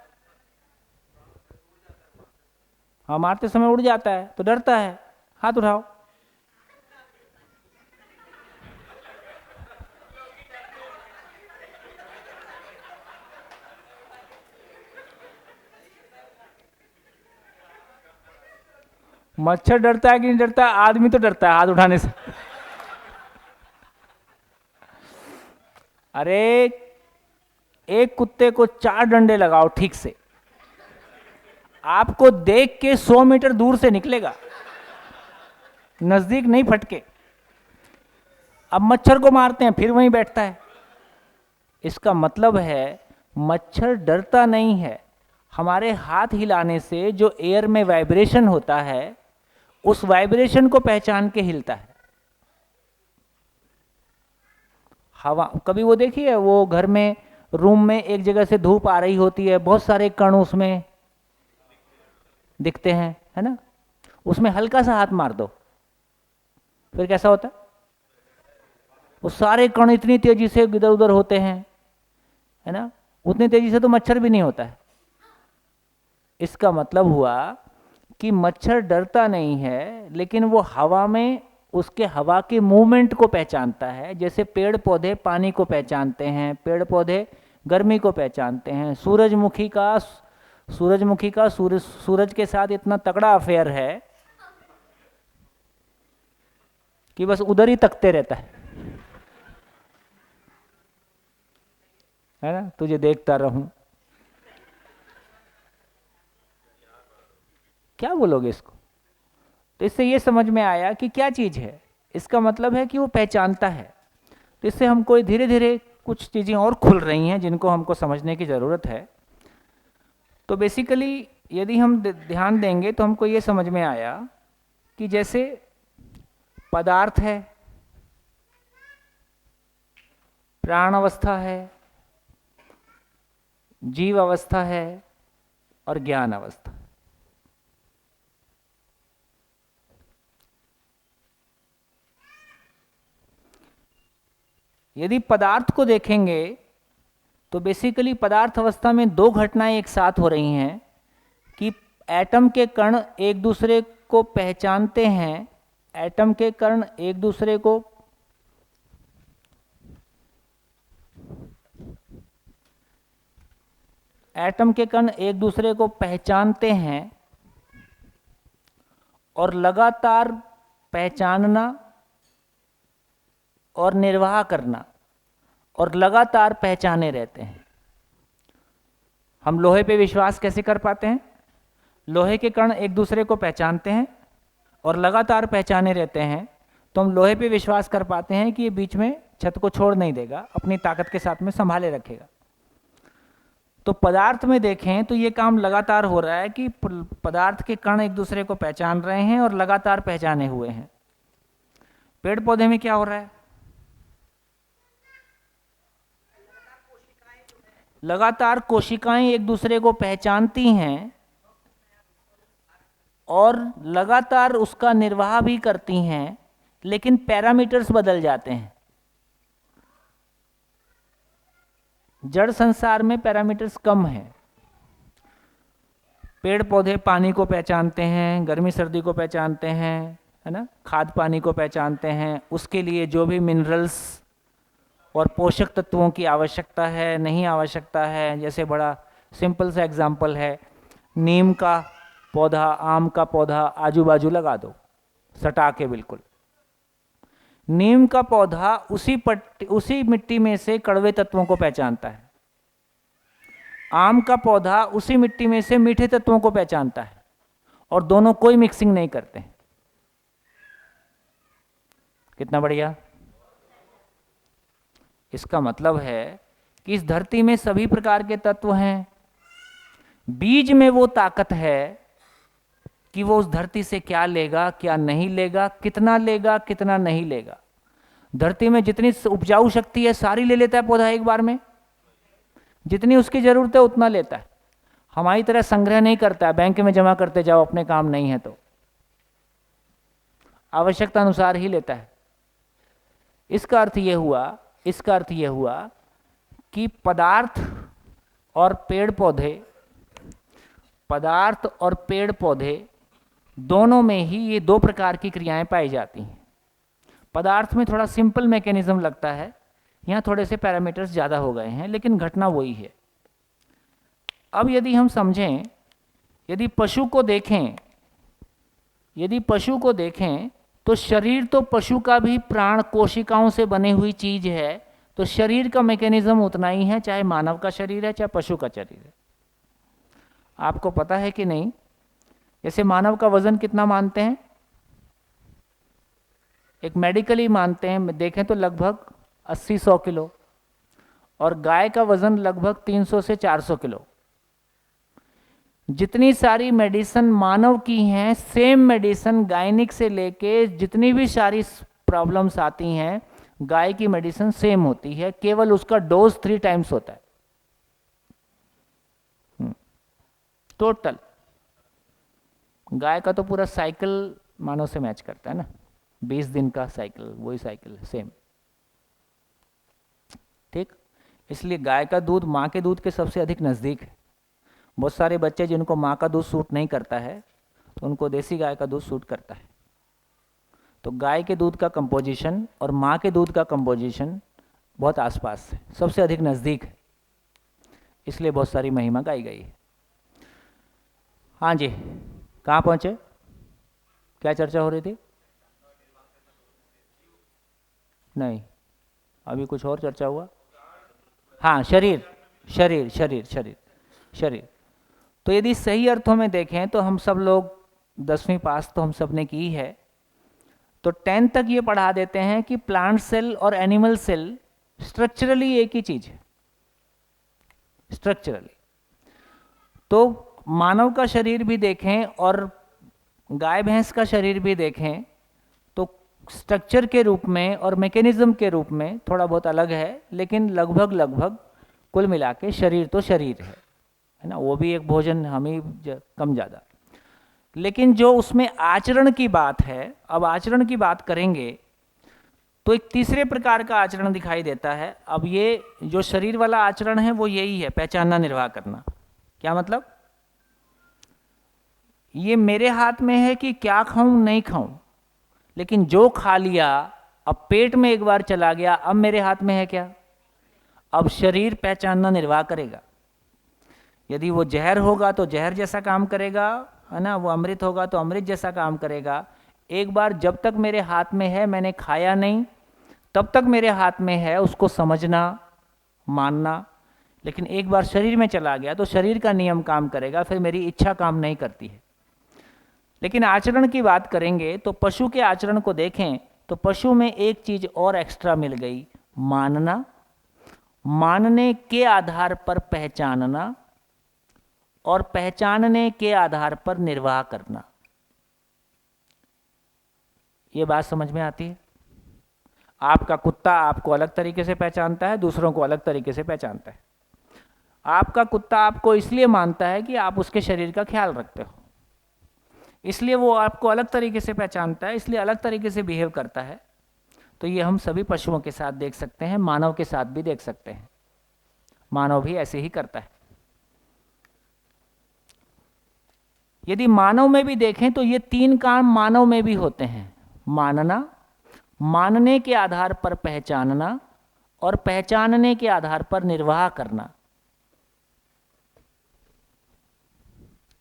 हाँ, मारते समय उड़ जाता है तो डरता है। हाथ उठाओ। मच्छर डरता है कि नहीं डरता? आदमी तो डरता है हाथ उठाने से। अरे एक कुत्ते को 4 डंडे लगाओ ठीक से, आपको देख के 100 मीटर दूर से निकलेगा, नजदीक नहीं फटके। अब मच्छर को मारते हैं फिर वहीं बैठता है। इसका मतलब है मच्छर डरता नहीं है। हमारे हाथ हिलाने से जो एयर में वाइब्रेशन होता है, उस वाइब्रेशन को पहचान के हिलता है। हवा, कभी वो देखिए, वो घर में रूम में एक जगह से धूप आ रही होती है, बहुत सारे कण उसमें दिखते हैं, है ना? उसमें हल्का सा हाथ मार दो, फिर कैसा होता है? वो सारे कण इतनी तेजी से इधर उधर होते हैं, है ना? उतनी तेजी से तो मच्छर भी नहीं होता है। इसका मतलब हुआ कि मच्छर डरता नहीं है, लेकिन वो हवा में उसके हवा के मूवमेंट को पहचानता है। जैसे पेड़ पौधे पानी को पहचानते हैं, पेड़ पौधे गर्मी को पहचानते हैं। सूरजमुखी का सूरज के साथ इतना तगड़ा अफेयर है कि बस उधर ही तकते रहता है ना? तुझे देखता रहूं। क्या बोलोगे इसको? तो इससे ये समझ में आया कि क्या चीज है। इसका मतलब है कि वो पहचानता है। तो इससे हमको धीरे धीरे कुछ चीज़ें और खुल रही हैं जिनको हमको समझने की ज़रूरत है। तो बेसिकली यदि हम ध्यान देंगे तो हमको ये समझ में आया कि जैसे पदार्थ है, प्राण अवस्था है, जीव अवस्था है और ज्ञान अवस्था। यदि पदार्थ को देखेंगे तो बेसिकली पदार्थ अवस्था में दो घटनाएं एक साथ हो रही हैं कि एटम के कण एक दूसरे को पहचानते हैं, एटम के कण एक दूसरे को पहचानते हैं और लगातार पहचानना और निर्वाह करना और लगातार पहचाने रहते हैं। हम लोहे पे विश्वास कैसे कर पाते हैं? लोहे के कण एक दूसरे को पहचानते हैं और लगातार पहचाने रहते हैं, तो हम लोहे पे विश्वास कर पाते हैं कि ये बीच में छत को छोड़ नहीं देगा, अपनी ताकत के साथ में संभाले रखेगा। तो पदार्थ में देखें तो ये काम लगातार हो रहा है कि पदार्थ के कण एक दूसरे को पहचान रहे हैं और लगातार पहचाने हुए हैं। पेड़ पौधे में क्या हो रहा है? लगातार कोशिकाएं एक दूसरे को पहचानती हैं और लगातार उसका निर्वाह भी करती हैं, लेकिन पैरामीटर्स बदल जाते हैं। जड़ संसार में पैरामीटर्स कम हैं। पेड़ पौधे पानी को पहचानते हैं, गर्मी सर्दी को पहचानते हैं, है ना, खाद पानी को पहचानते हैं, उसके लिए जो भी मिनरल्स और पोषक तत्वों की आवश्यकता है, नहीं आवश्यकता है। जैसे बड़ा सिंपल सा एग्जाम्पल है, नीम का पौधा, आम का पौधा आजू बाजू लगा दो सटा के बिल्कुल। नीम का पौधा उसी मिट्टी में से कड़वे तत्वों को पहचानता है, आम का पौधा उसी मिट्टी में से मीठे तत्वों को पहचानता है, और दोनों कोई मिक्सिंग नहीं करते। कितना बढ़िया। इसका मतलब है कि इस धरती में सभी प्रकार के तत्व हैं। बीज में वो ताकत है कि वो उस धरती से क्या लेगा, क्या नहीं लेगा, कितना नहीं लेगा। धरती में जितनी उपजाऊ शक्ति है सारी ले लेता है पौधा एक बार में, जितनी उसकी जरूरत है उतना लेता है। हमारी तरह संग्रह नहीं करता है, बैंक में जमा करते जाओ, अपने काम नहीं है तो आवश्यकता अनुसार ही लेता है। इसका अर्थ यह हुआ कि पदार्थ और पेड़ पौधे दोनों में ही ये दो प्रकार की क्रियाएं पाई जाती हैं। पदार्थ में थोड़ा सिंपल मैकेनिज्म लगता है, यहाँ थोड़े से पैरामीटर्स ज़्यादा हो गए हैं, लेकिन घटना वही है। अब यदि हम समझें, यदि पशु को देखें तो शरीर तो पशु का भी प्राण कोशिकाओं से बनी हुई चीज है, तो शरीर का मैकेनिज्म उतना ही है, चाहे मानव का शरीर है चाहे पशु का शरीर है। आपको पता है कि नहीं, जैसे मानव का वजन कितना मानते हैं? एक मेडिकली मानते हैं, देखें तो लगभग 80-100 किलो, और गाय का वजन लगभग 300 से 400 किलो। जितनी सारी मेडिसिन मानव की हैं, सेम मेडिसिन गायनिक से लेके जितनी भी सारी प्रॉब्लम्स आती हैं, गाय की मेडिसिन सेम होती है, केवल उसका डोज 3 टाइम्स होता है टोटल। गाय का तो पूरा साइकिल मानव से मैच करता है ना, 20 दिन का साइकिल, वही साइकिल सेम, ठीक। इसलिए गाय का दूध माँ के दूध के सबसे अधिक नज़दीक है। बहुत सारे बच्चे जिनको माँ का दूध सूट नहीं करता है, तो उनको देसी गाय का दूध सूट करता है। तो गाय के दूध का कंपोजिशन और माँ के दूध का कंपोजिशन बहुत आसपास है, सबसे अधिक नज़दीक है, इसलिए बहुत सारी महिमा गाई गई है। हाँ जी, कहाँ पहुँचे? क्या चर्चा हो रही थी? नहीं, अभी कुछ और चर्चा हुआ। हाँ, शरीर। तो यदि सही अर्थों में देखें तो हम सब लोग 10वीं पास तो हम सब ने की है, तो 10 तक ये पढ़ा देते हैं कि प्लांट सेल और एनिमल सेल स्ट्रक्चरली एक ही चीज है, स्ट्रक्चरली। तो मानव का शरीर भी देखें और गाय भैंस का शरीर भी देखें तो स्ट्रक्चर के रूप में और मैकेनिज्म के रूप में थोड़ा बहुत अलग है, लेकिन लगभग लगभग कुल मिला के शरीर तो शरीर है ना। वो भी एक भोजन, हम ही कम ज़्यादा। लेकिन जो उसमें आचरण की बात है, अब आचरण की बात करेंगे तो एक तीसरे प्रकार का आचरण दिखाई देता है। अब ये जो शरीर वाला आचरण है वो यही है, पहचानना, निर्वाह करना। क्या मतलब? ये मेरे हाथ में है कि क्या खाऊं नहीं खाऊं, लेकिन जो खा लिया अब पेट में एक बार चला गया, अब मेरे हाथ में है क्या? अब शरीर पहचानना, निर्वाह करेगा। यदि वो जहर होगा तो जहर जैसा काम करेगा, है ना, वो अमृत होगा तो अमृत जैसा काम करेगा। एक बार जब तक मेरे हाथ में है, मैंने खाया नहीं, तब तक मेरे हाथ में है, उसको समझना, मानना। लेकिन एक बार शरीर में चला गया तो शरीर का नियम काम करेगा, फिर मेरी इच्छा काम नहीं करती है। लेकिन आचरण की बात करेंगे तो पशु के आचरण को देखें तो पशु में एक चीज और एक्स्ट्रा मिल गई, मानना, मानने के आधार पर पहचानना और पहचानने के आधार पर निर्वाह करना। ये बात समझ में आती है? आपका कुत्ता आपको अलग तरीके से पहचानता है, दूसरों को अलग तरीके से पहचानता है। आपका कुत्ता आपको इसलिए मानता है कि आप उसके शरीर का ख्याल रखते हो, इसलिए वो आपको अलग तरीके से पहचानता है, इसलिए अलग तरीके से बिहेव करता है। तो ये हम सभी पशुओं के साथ देख सकते हैं, मानव के साथ भी देख सकते हैं। मानव भी ऐसे ही करता है। यदि मानव में भी देखें तो ये तीन काम मानव में भी होते हैं, मानना, मानने के आधार पर पहचानना और पहचानने के आधार पर निर्वाह करना।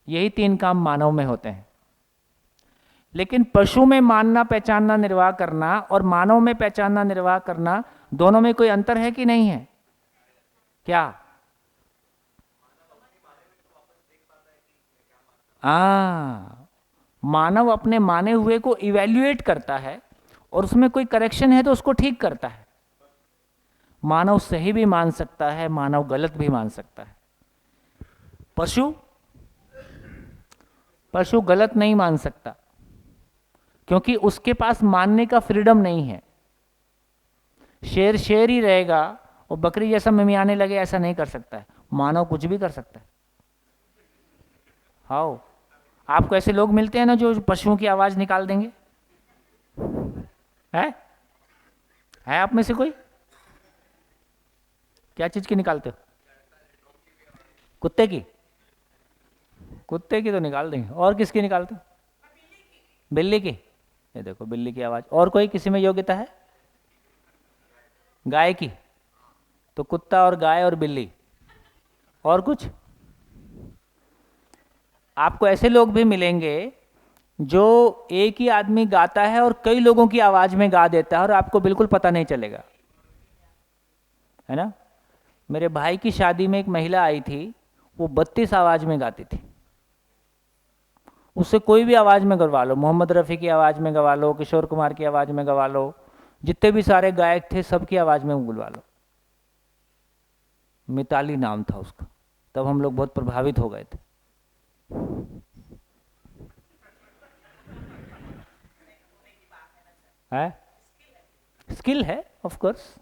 यही तीन काम मानव में होते हैं। लेकिन पशु में मानना, पहचानना, निर्वाह करना और मानव में पहचानना, निर्वाह करना, दोनों में कोई अंतर है कि नहीं है? क्या? मानव अपने माने हुए को इवैल्यूएट करता है और उसमें कोई करेक्शन है तो उसको ठीक करता है। मानव सही भी मान सकता है, मानव गलत भी मान सकता है। पशु गलत नहीं मान सकता, क्योंकि उसके पास मानने का फ्रीडम नहीं है। शेर शेर ही रहेगा, और बकरी जैसा मिमियाने लगे ऐसा नहीं कर सकता है। मानव कुछ भी कर सकता है। हाउ? आपको ऐसे लोग मिलते हैं ना जो पशुओं की आवाज निकाल देंगे? है आप में से कोई? क्या चीज की निकालते हो? कुत्ते की? कुत्ते की तो निकाल देंगे। और किसकी निकालते हो? बिल्ली की। ये देखो बिल्ली की आवाज। और कोई किसी में योग्यता है? गाय की। तो कुत्ता और गाय और बिल्ली। और कुछ? आपको ऐसे लोग भी मिलेंगे जो एक ही आदमी गाता है और कई लोगों की आवाज में गा देता है और आपको बिल्कुल पता नहीं चलेगा, है ना। मेरे भाई की शादी में एक महिला आई थी, वो 32 आवाज में गाती थी। उससे कोई भी आवाज में गवा लो, मोहम्मद रफ़ी की आवाज में गवा लो, किशोर कुमार की आवाज में गवा लो, जितने भी सारे गायक थे सबकी आवाज में बुलवा लो। मिताली नाम था उसका। तब हम लोग बहुत प्रभावित हो गए थे। है स्किल है ऑफ कोर्स,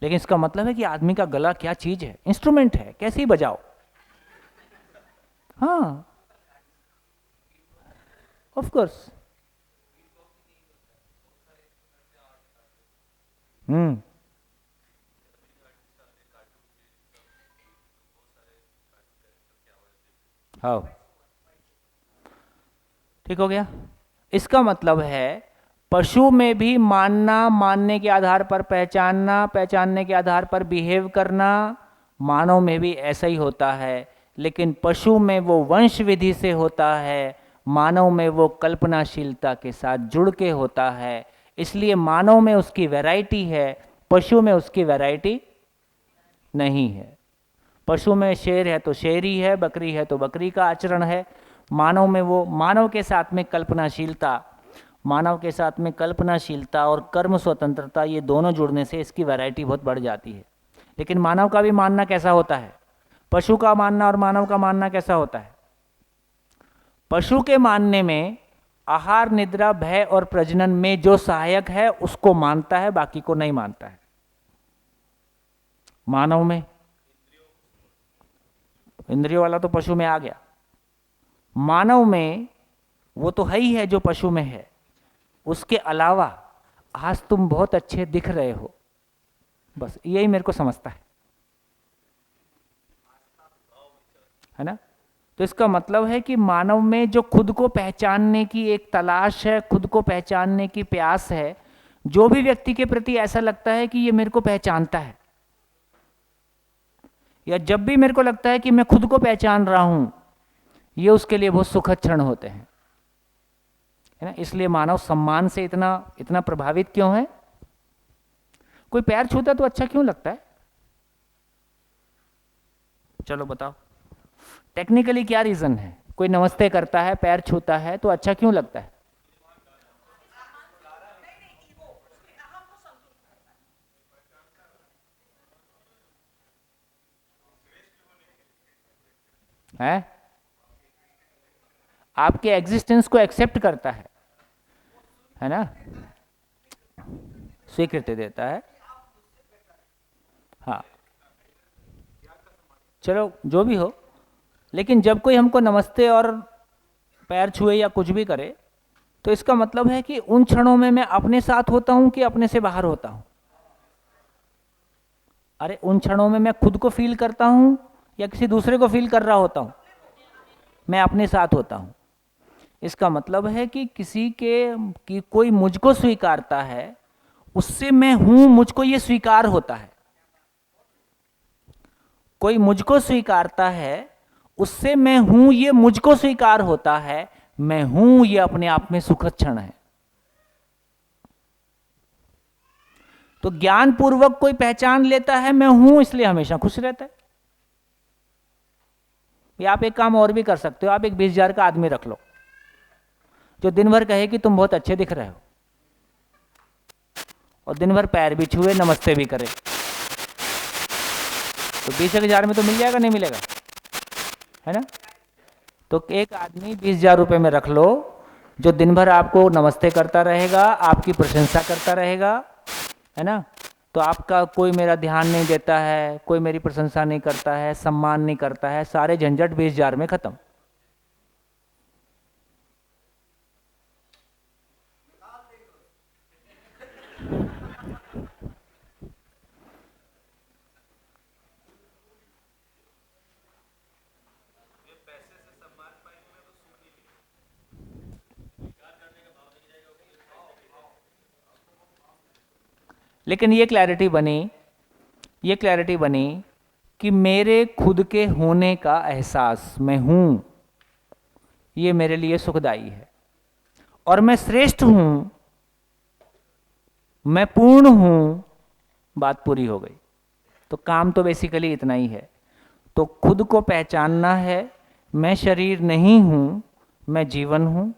लेकिन इसका मतलब है कि आदमी का गला क्या चीज है, इंस्ट्रूमेंट है, कैसे ही बजाओ। हाँ ऑफ कोर्स। हाँ ठीक हो गया। इसका मतलब है पशु में भी मानना, मानने के आधार पर पहचानना, पहचानने के आधार पर बिहेव करना, मानव में भी ऐसा ही होता है। लेकिन पशु में वो वंश विधि से होता है, मानव में वो कल्पनाशीलता के साथ जुड़ के होता है। इसलिए मानव में उसकी वैरायटी है, पशु में उसकी वैरायटी नहीं है। पशु में शेर है तो शेर ही है, बकरी है तो बकरी का आचरण है। मानव में वो, मानव के साथ में कल्पनाशीलता, मानव के साथ में कल्पनाशीलता और कर्म स्वतंत्रता, ये दोनों जुड़ने से इसकी वैरायटी बहुत बढ़ जाती है। लेकिन मानव का भी मानना कैसा होता है, पशु का मानना और मानव का मानना कैसा होता है? पशु के मानने में आहार, निद्रा, भय और प्रजनन में जो सहायक है उसको मानता है, बाकी को नहीं मानता है। मानव में इंद्रियों वाला तो पशु में आ गया, मानव में वो तो है ही है जो पशु में है, उसके अलावा आज तुम बहुत अच्छे दिख रहे हो, बस यही मेरे को समझता है ना। तो इसका मतलब है कि मानव में जो खुद को पहचानने की एक तलाश है, खुद को पहचानने की प्यास है, जो भी व्यक्ति के प्रति ऐसा लगता है कि ये मेरे को पहचानता है, या जब भी मेरे को लगता है कि मैं खुद को पहचान रहा हूं, ये उसके लिए बहुत सुखद क्षण होते हैं, है ना। इसलिए मानव सम्मान से इतना इतना प्रभावित क्यों है? कोई पैर छूता तो अच्छा क्यों लगता है? चलो बताओ, टेक्निकली क्या रीजन है? कोई नमस्ते करता है, पैर छूता है, तो अच्छा क्यों लगता है? है? आपके एग्जिस्टेंस को एक्सेप्ट करता है ना, स्वीकृति देता है। हाँ, चलो जो भी हो, लेकिन जब कोई हमको नमस्ते और पैर छुए या कुछ भी करे, तो इसका मतलब है कि उन क्षणों में मैं अपने साथ होता हूं कि अपने से बाहर होता हूं। अरे उन क्षणों में मैं खुद को फील करता हूं या किसी दूसरे को फील कर रहा होता हूं? मैं अपने साथ होता हूं। इसका मतलब है कि कि कोई मुझको स्वीकारता है, उससे मैं हूं, मुझको ये स्वीकार होता है। कोई मुझको स्वीकारता है, उससे मैं हूं, ये मुझको स्वीकार होता है। मैं हूं, ये अपने आप में सुखद क्षण है। तो ज्ञान पूर्वक कोई पहचान लेता है मैं हूं, इसलिए हमेशा खुश रहता है। या आप एक काम और भी कर सकते हो, आप एक 20,000 का आदमी रख लो जो दिन भर कहे कि तुम बहुत अच्छे दिख रहे हो, और दिन भर पैर भी छुए, नमस्ते भी करे, तो 20,000 में तो मिल जाएगा, नहीं मिलेगा? है ना। तो एक आदमी 20,000 रुपये में रख लो जो दिन भर आपको नमस्ते करता रहेगा, आपकी प्रशंसा करता रहेगा, है ना। तो आपका कोई मेरा ध्यान नहीं देता है, कोई मेरी प्रशंसा नहीं करता है, सम्मान नहीं करता है, सारे झंझट 20,000 में खत्म। लेकिन ये क्लैरिटी बनी कि मेरे खुद के होने का एहसास, मैं हूं, ये मेरे लिए सुखदाई है, और मैं श्रेष्ठ हूं, मैं पूर्ण हूं, बात पूरी हो गई। तो काम तो बेसिकली इतना ही है। तो खुद को पहचानना है, मैं शरीर नहीं हूं, मैं जीवन हूं,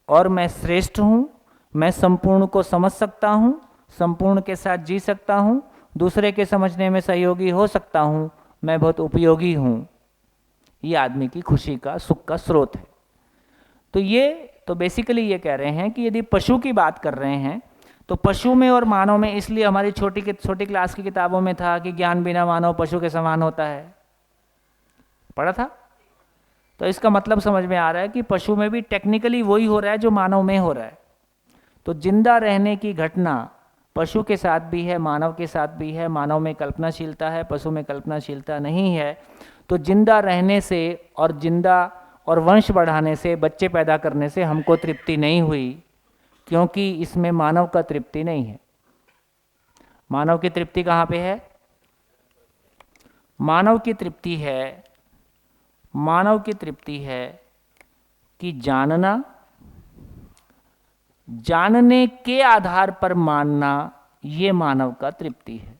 और मैं श्रेष्ठ हूं, मैं संपूर्ण को समझ सकता हूं, संपूर्ण के साथ जी सकता हूं, दूसरे के समझने में सहयोगी हो सकता हूं, मैं बहुत उपयोगी हूं। ये आदमी की खुशी का, सुख का स्रोत है। तो ये तो बेसिकली ये कह रहे हैं कि यदि पशु की बात कर रहे हैं, तो पशु में और मानव में, इसलिए हमारी छोटी क्लास की किताबों में था कि ज्ञान बिना मानव पशु के समान होता है, पढ़ा था। तो इसका मतलब समझ में आ रहा है कि पशु में भी टेक्निकली वही हो रहा है जो मानव में हो रहा है। तो जिंदा रहने की घटना पशु के साथ भी है, मानव के साथ भी है। मानव में कल्पनाशीलता है, पशु में कल्पनाशीलता नहीं है। तो जिंदा रहने से और वंश बढ़ाने से, बच्चे पैदा करने से हमको तृप्ति नहीं हुई, क्योंकि इसमें मानव का तृप्ति नहीं है। मानव की तृप्ति कहाँ पे है? मानव की तृप्ति है कि जानने के आधार पर मानना, ये मानव का तृप्ति है।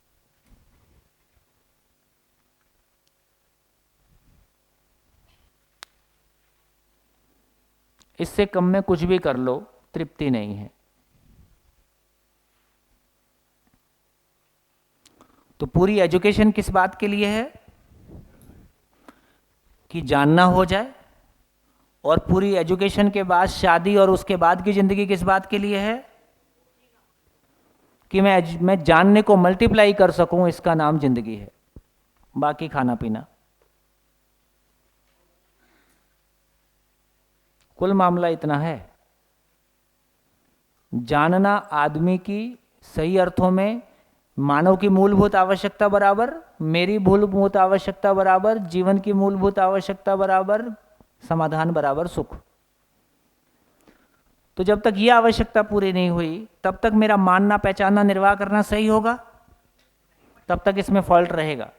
इससे कम में कुछ भी कर लो, तृप्ति नहीं है। तो पूरी एजुकेशन किस बात के लिए है? कि जानना हो जाए। और पूरी एजुकेशन के बाद शादी और उसके बाद की जिंदगी किस बात के लिए है? कि मैं जानने को मल्टीप्लाई कर सकूं, इसका नाम जिंदगी है। बाकी खाना पीना। कुल मामला इतना है। जानना आदमी की सही अर्थों में मानव की मूलभूत आवश्यकता बराबर, मेरी मूलभूत आवश्यकता बराबर, जीवन की मूलभूत आवश्यकता बराबर, समाधान बराबर सुख। तो जब तक यह आवश्यकता पूरी नहीं हुई तब तक मेरा मानना, पहचानना, निर्वाह करना सही होगा, तब तक इसमें फॉल्ट रहेगा।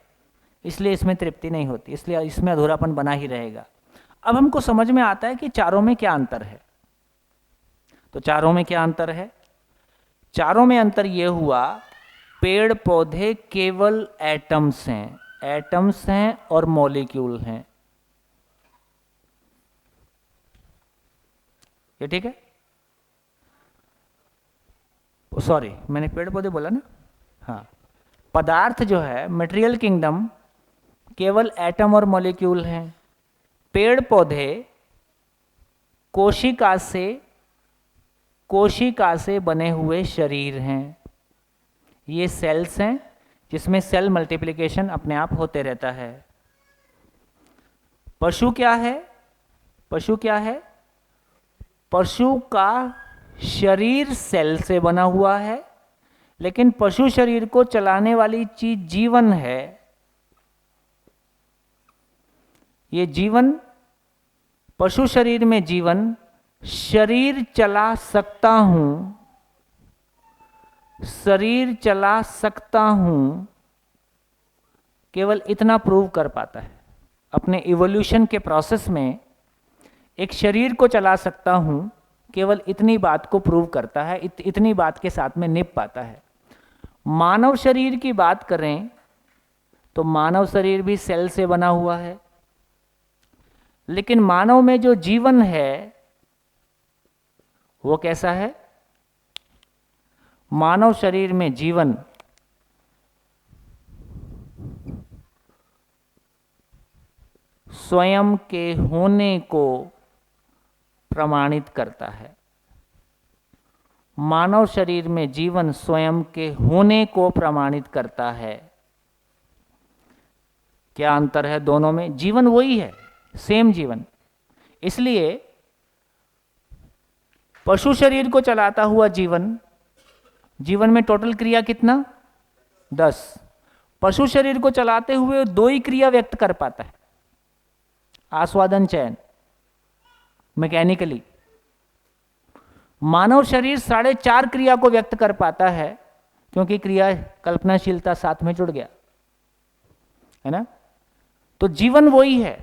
इसलिए इसमें तृप्ति नहीं होती, इसलिए इसमें अधूरापन बना ही रहेगा। अब हमको समझ में आता है कि चारों में क्या अंतर है। तो चारों में क्या अंतर है? चारों में अंतर यह हुआ, पेड़ पौधे केवल एटम्स हैं, एटम्स हैं और मॉलिक्यूल हैं। ये ठीक है? सॉरी, मैंने पेड़ पौधे बोला ना? हाँ, पदार्थ जो है, मटेरियल किंगडम, केवल एटम और मॉलिक्यूल हैं। पेड़ पौधे कोशिका से बने हुए शरीर हैं। ये सेल्स हैं जिसमें सेल मल्टीप्लिकेशन अपने आप होते रहता है। पशु क्या है? पशु क्या है? पशु का शरीर सेल से बना हुआ है, लेकिन पशु शरीर को चलाने वाली चीज जीवन है। ये जीवन, पशु शरीर में जीवन, शरीर चला सकता हूं, शरीर चला सकता हूं, केवल इतना प्रूव कर पाता है। अपने इवोल्यूशन के प्रोसेस में एक शरीर को चला सकता हूं, केवल इतनी बात को प्रूव करता है, इतनी बात के साथ में निभ पाता है। मानव शरीर की बात करें तो मानव शरीर भी सेल से बना हुआ है, लेकिन मानव में जो जीवन है वो कैसा है? मानव शरीर में जीवन स्वयं के होने को प्रमाणित करता है। मानव शरीर में जीवन स्वयं के होने को प्रमाणित करता है। क्या अंतर है दोनों में? जीवन वही है, सेम जीवन। इसलिए पशु शरीर को चलाता हुआ जीवन, जीवन में टोटल क्रिया कितना? 10। पशु शरीर को चलाते हुए 2 ही क्रिया व्यक्त कर पाता है, आस्वादन, चयन, मैकेनिकली। मानव शरीर 4.5 क्रिया को व्यक्त कर पाता है, क्योंकि क्रिया कल्पनाशीलता साथ में जुड़ गया है ना। तो जीवन वही है,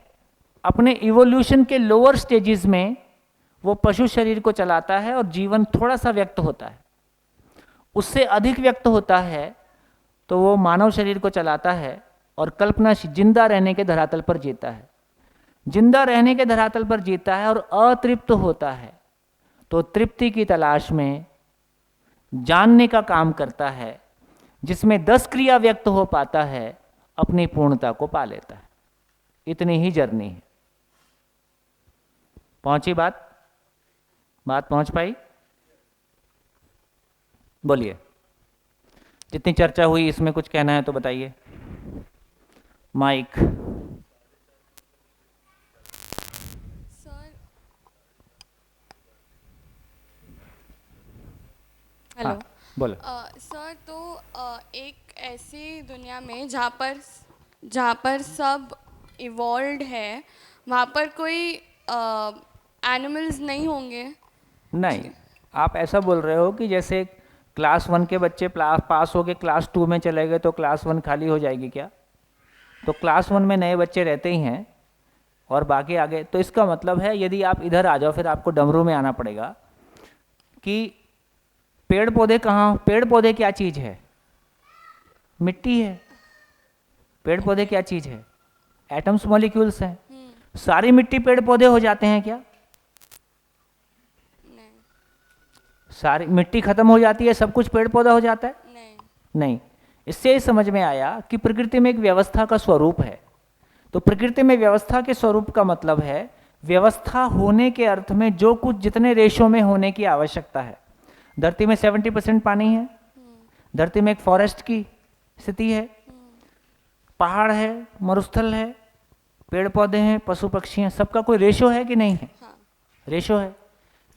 अपने इवोल्यूशन के लोअर स्टेजेस में वो पशु शरीर को चलाता है और जीवन थोड़ा सा व्यक्त होता है। उससे अधिक व्यक्त होता है तो वो मानव शरीर को चलाता है और कल्पना, जिंदा रहने के धरातल पर जीता है। जिंदा रहने के धरातल पर जीता है और अतृप्त होता है, तो तृप्ति की तलाश में जानने का काम करता है, जिसमें 10 क्रिया व्यक्त हो पाता है, अपनी पूर्णता को पा लेता है। इतनी ही जर्नी है। पहुंची बात पहुंच पाई? बोलिए, जितनी चर्चा हुई इसमें कुछ कहना है तो बताइए। माइक। हेलो। हाँ, बोलो। सर, तो एक ऐसी दुनिया में जहाँ पर सब इवॉल्व्ड है, वहाँ पर कोई एनिमल्स नहीं होंगे? नहीं, आप ऐसा बोल रहे हो कि जैसे क्लास 1 के बच्चे पास हो गए, क्लास 2 में चले गए तो क्लास 1 खाली हो जाएगी क्या? तो क्लास 1 में नए बच्चे रहते ही हैं और बाकी आगे। तो इसका मतलब है, यदि आप इधर आ जाओ, फिर आपको डमरू में आना पड़ेगा कि पेड़ पौधे कहाँ? पेड़ पौधे क्या चीज़ है? मिट्टी है। पेड़ पौधे क्या चीज़ है? एटम्स, मॉलिक्यूल्स हैं। सारी मिट्टी पेड़ पौधे हो जाते हैं क्या? सारी मिट्टी खत्म हो जाती है, सब कुछ पेड़ पौधा हो जाता है? नहीं। नहीं। इससे ही समझ में आया कि प्रकृति में एक व्यवस्था का स्वरूप है। तो प्रकृति में व्यवस्था के स्वरूप का मतलब है व्यवस्था होने के अर्थ में जो कुछ जितने रेशो में होने की आवश्यकता है। धरती में 70% पानी है, धरती में एक फॉरेस्ट की स्थिति है, पहाड़ है, मरुस्थल है, पेड़ पौधे हैं, पशु पक्षी हैं, सबका कोई रेशो है कि नहीं है? हाँ। रेशो है।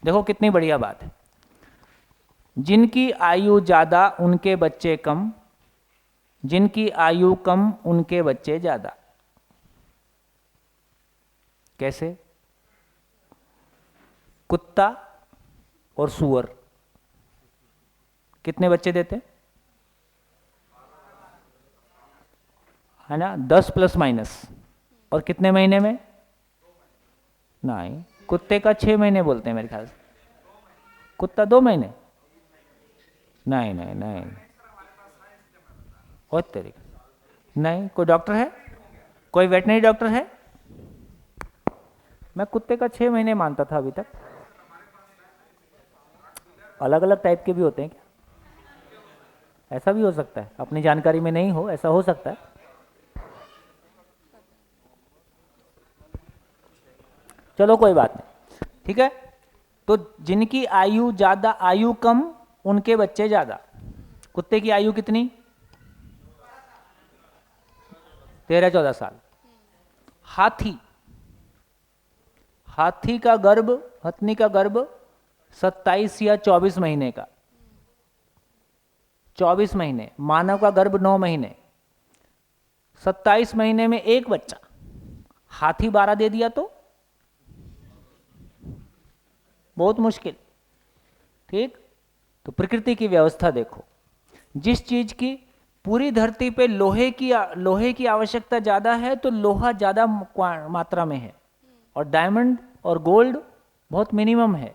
देखो कितनी बढ़िया बात है। जिनकी आयु ज़्यादा उनके बच्चे कम, जिनकी आयु कम उनके बच्चे ज़्यादा। कैसे? कुत्ता और सूअर कितने बच्चे देते हैं? है ना, 10 प्लस माइनस। और कितने महीने में? नहीं, कुत्ते का 6 महीने बोलते हैं मेरे ख्याल से। कुत्ता 2 महीने? नहीं नहीं नहीं, और तरीके नहीं। कोई डॉक्टर है? कोई वेटनरी डॉक्टर है? मैं कुत्ते का 6 महीने मानता था अभी तक। अलग अलग टाइप के भी होते हैं क्या? ऐसा भी हो सकता है, अपनी जानकारी में नहीं हो, ऐसा हो सकता है। चलो कोई बात नहीं, ठीक है। तो जिनकी आयु ज़्यादा, आयु कम उनके बच्चे ज़्यादा। कुत्ते की आयु कितनी? 13-14 साल। हाथी का गर्भ, हथनी का गर्भ 27 या 24 महीने का, 24 महीने। मानव का गर्भ 9 महीने, 27 महीने में एक बच्चा। हाथी 12 दे दिया तो बहुत मुश्किल, ठीक। तो प्रकृति की व्यवस्था देखो, जिस चीज की पूरी धरती पे लोहे की आवश्यकता ज़्यादा है तो लोहा ज़्यादा मात्रा में है, और डायमंड और गोल्ड बहुत मिनिमम है।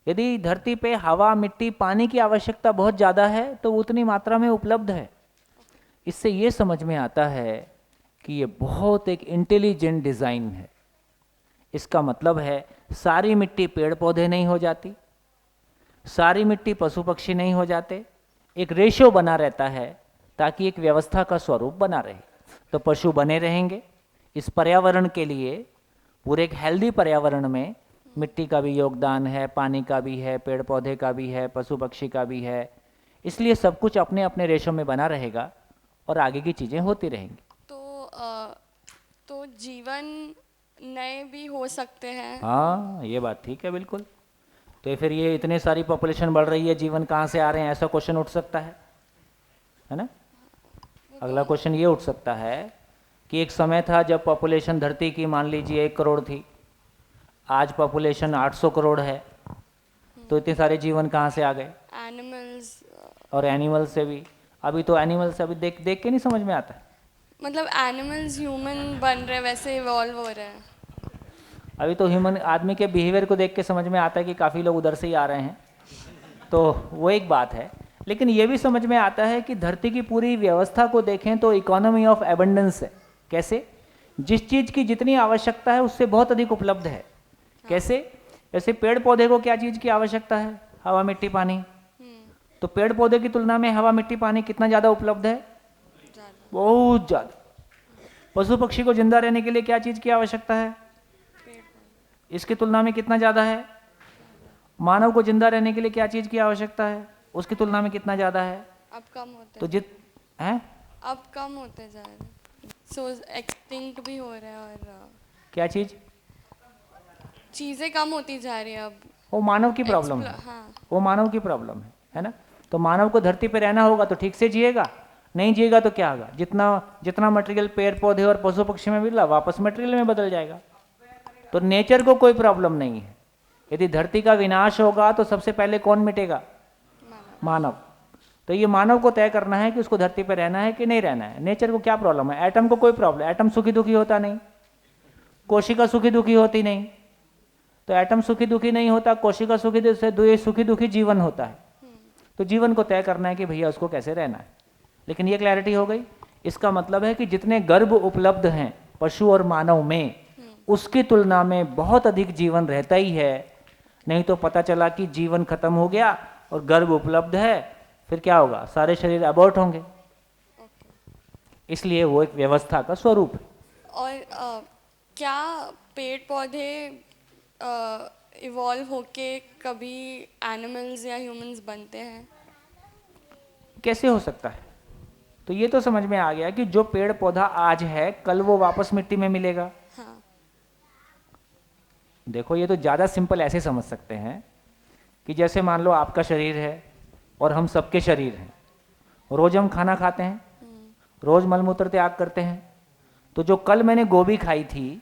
यदि धरती पे हवा, मिट्टी, पानी की आवश्यकता बहुत ज़्यादा है तो उतनी मात्रा में उपलब्ध है। इससे ये समझ में आता है कि ये बहुत एक इंटेलिजेंट डिज़ाइन है। इसका मतलब है सारी मिट्टी पेड़ पौधे नहीं हो जाती, सारी मिट्टी पशु पक्षी नहीं हो जाते, एक रेशो बना रहता है ताकि एक व्यवस्था का स्वरूप बना रहे। तो पशु बने रहेंगे। इस पर्यावरण के लिए, पूरे एक हेल्दी पर्यावरण में मिट्टी का भी योगदान है, पानी का भी है, पेड़ पौधे का भी है, पशु पक्षी का भी है। इसलिए सब कुछ अपने अपने रेशो में बना रहेगा और आगे की चीज़ें होती रहेंगी। तो जीवन नए भी हो सकते हैं। हाँ, ये बात ठीक है, बिल्कुल। तो फिर ये इतने सारी पॉपुलेशन बढ़ रही है, जीवन कहाँ से आ रहे हैं, ऐसा क्वेश्चन उठ सकता है ना। अगला क्वेश्चन ये उठ सकता है कि एक समय था जब पॉपुलेशन धरती की मान लीजिए 1 करोड़ थी, आज पॉपुलेशन 800 करोड़ है, तो इतने सारे जीवन कहाँ से आ गए? एनिमल्स। और एनिमल से भी। अभी तो एनिमल्स अभी देख के नहीं समझ में आता है। मतलब एनिमल्स ह्यूमन बन रहे, वैसे इवॉल्व हो रहे हैं। अभी तो ह्यूमन आदमी के बिहेवियर को देख के समझ में आता है कि काफ़ी लोग उधर से ही आ रहे हैं, तो वो एक बात है। लेकिन ये भी समझ में आता है कि धरती की पूरी व्यवस्था को देखें तो इकोनॉमी ऑफ एबंडेंस है। कैसे? जिस चीज़ की जितनी आवश्यकता है उससे बहुत अधिक उपलब्ध है। कैसे? जैसे पेड़ पौधे को क्या चीज़ की आवश्यकता है? हवा, मिट्टी, पानी। तो पेड़ पौधे की तुलना में हवा, मिट्टी, पानी कितना ज़्यादा उपलब्ध है? बहुत ज़्यादा। पशु पक्षी को जिंदा रहने के लिए क्या चीज़ की आवश्यकता है? इसकी तुलना में कितना ज़्यादा है? मानव को जिंदा रहने के लिए क्या चीज़ की आवश्यकता है? उसकी तुलना में कितना ज़्यादा है? अब कम होते तो हैं? अब कम होते जा रहे, सो एक्सटिंक्ट भी हो रहे हैं। और क्या चीज़? चीज़ें कम होती जा रही है अब। वो मानव की प्रॉब्लम है। हाँ। वो मानव की प्रॉब्लम है ना। तो मानव को धरती पे रहना होगा तो ठीक से जिएगा, नहीं जिएगा तो क्या होगा? जितना मटेरियल पेड़ पौधे और पशु पक्षी में मिला वापस मटेरियल में बदल जाएगा। तो नेचर को कोई प्रॉब्लम नहीं है। यदि धरती का विनाश होगा तो सबसे पहले कौन मिटेगा? मानव। तो ये मानव को तय करना है कि उसको धरती पे रहना है कि नहीं रहना है। नेचर को क्या प्रॉब्लम है? एटम को कोई प्रॉब्लम, एटम सुखी दुखी होता नहीं, कोशिका सुखी दुखी होती नहीं। तो एटम सुखी दुखी नहीं होता, कोशिका सुखी दुखी जीवन होता है। तो जीवन को तय करना है कि भैया उसको कैसे रहना है। लेकिन ये क्लैरिटी हो गई। इसका मतलब है कि जितने गर्भ उपलब्ध हैं पशु और मानव में, उसकी तुलना में बहुत अधिक जीवन रहता ही है। नहीं तो पता चला कि जीवन खत्म हो गया और गर्भ उपलब्ध है, फिर क्या होगा, सारे शरीर अबॉर्ट होंगे। इसलिए वो एक व्यवस्था का स्वरूप है। और क्या पेड़ पौधे इवॉल्व होके कभी एनिमल्स या ह्यूमंस बनते हैं? कैसे हो सकता है? तो ये तो समझ में आ गया कि जो पेड़ पौधा आज है कल वो वापस मिट्टी में मिलेगा। हाँ। देखो ये तो ज़्यादा सिंपल ऐसे समझ सकते हैं कि जैसे मान लो आपका शरीर है और हम सबके शरीर हैं, रोज हम खाना खाते हैं, रोज मलमूत्र त्याग करते हैं, तो जो कल मैंने गोभी खाई थी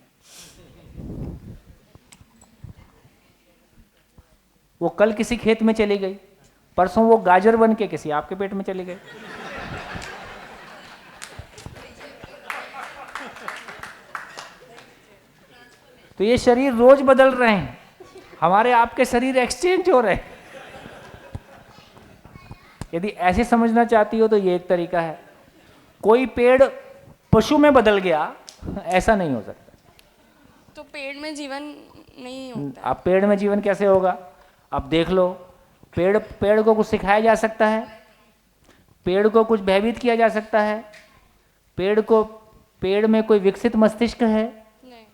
वो कल किसी खेत में चली गई, परसों वो गाजर बन के किसी आपके पेट में चली गई। तो ये शरीर रोज बदल रहे हैं, हमारे आपके शरीर एक्सचेंज हो रहे हैं। यदि ऐसे समझना चाहती हो तो ये एक तरीका है। कोई पेड़ पशु में बदल गया, ऐसा नहीं हो सकता। तो पेड़ में जीवन नहीं होता? अब पेड़ में जीवन कैसे होगा? अब देख लो, पेड़ को कुछ सिखाया जा सकता है, पेड़ को कुछ भयभीत किया जा सकता है, पेड़ में कोई विकसित मस्तिष्क है? नहीं।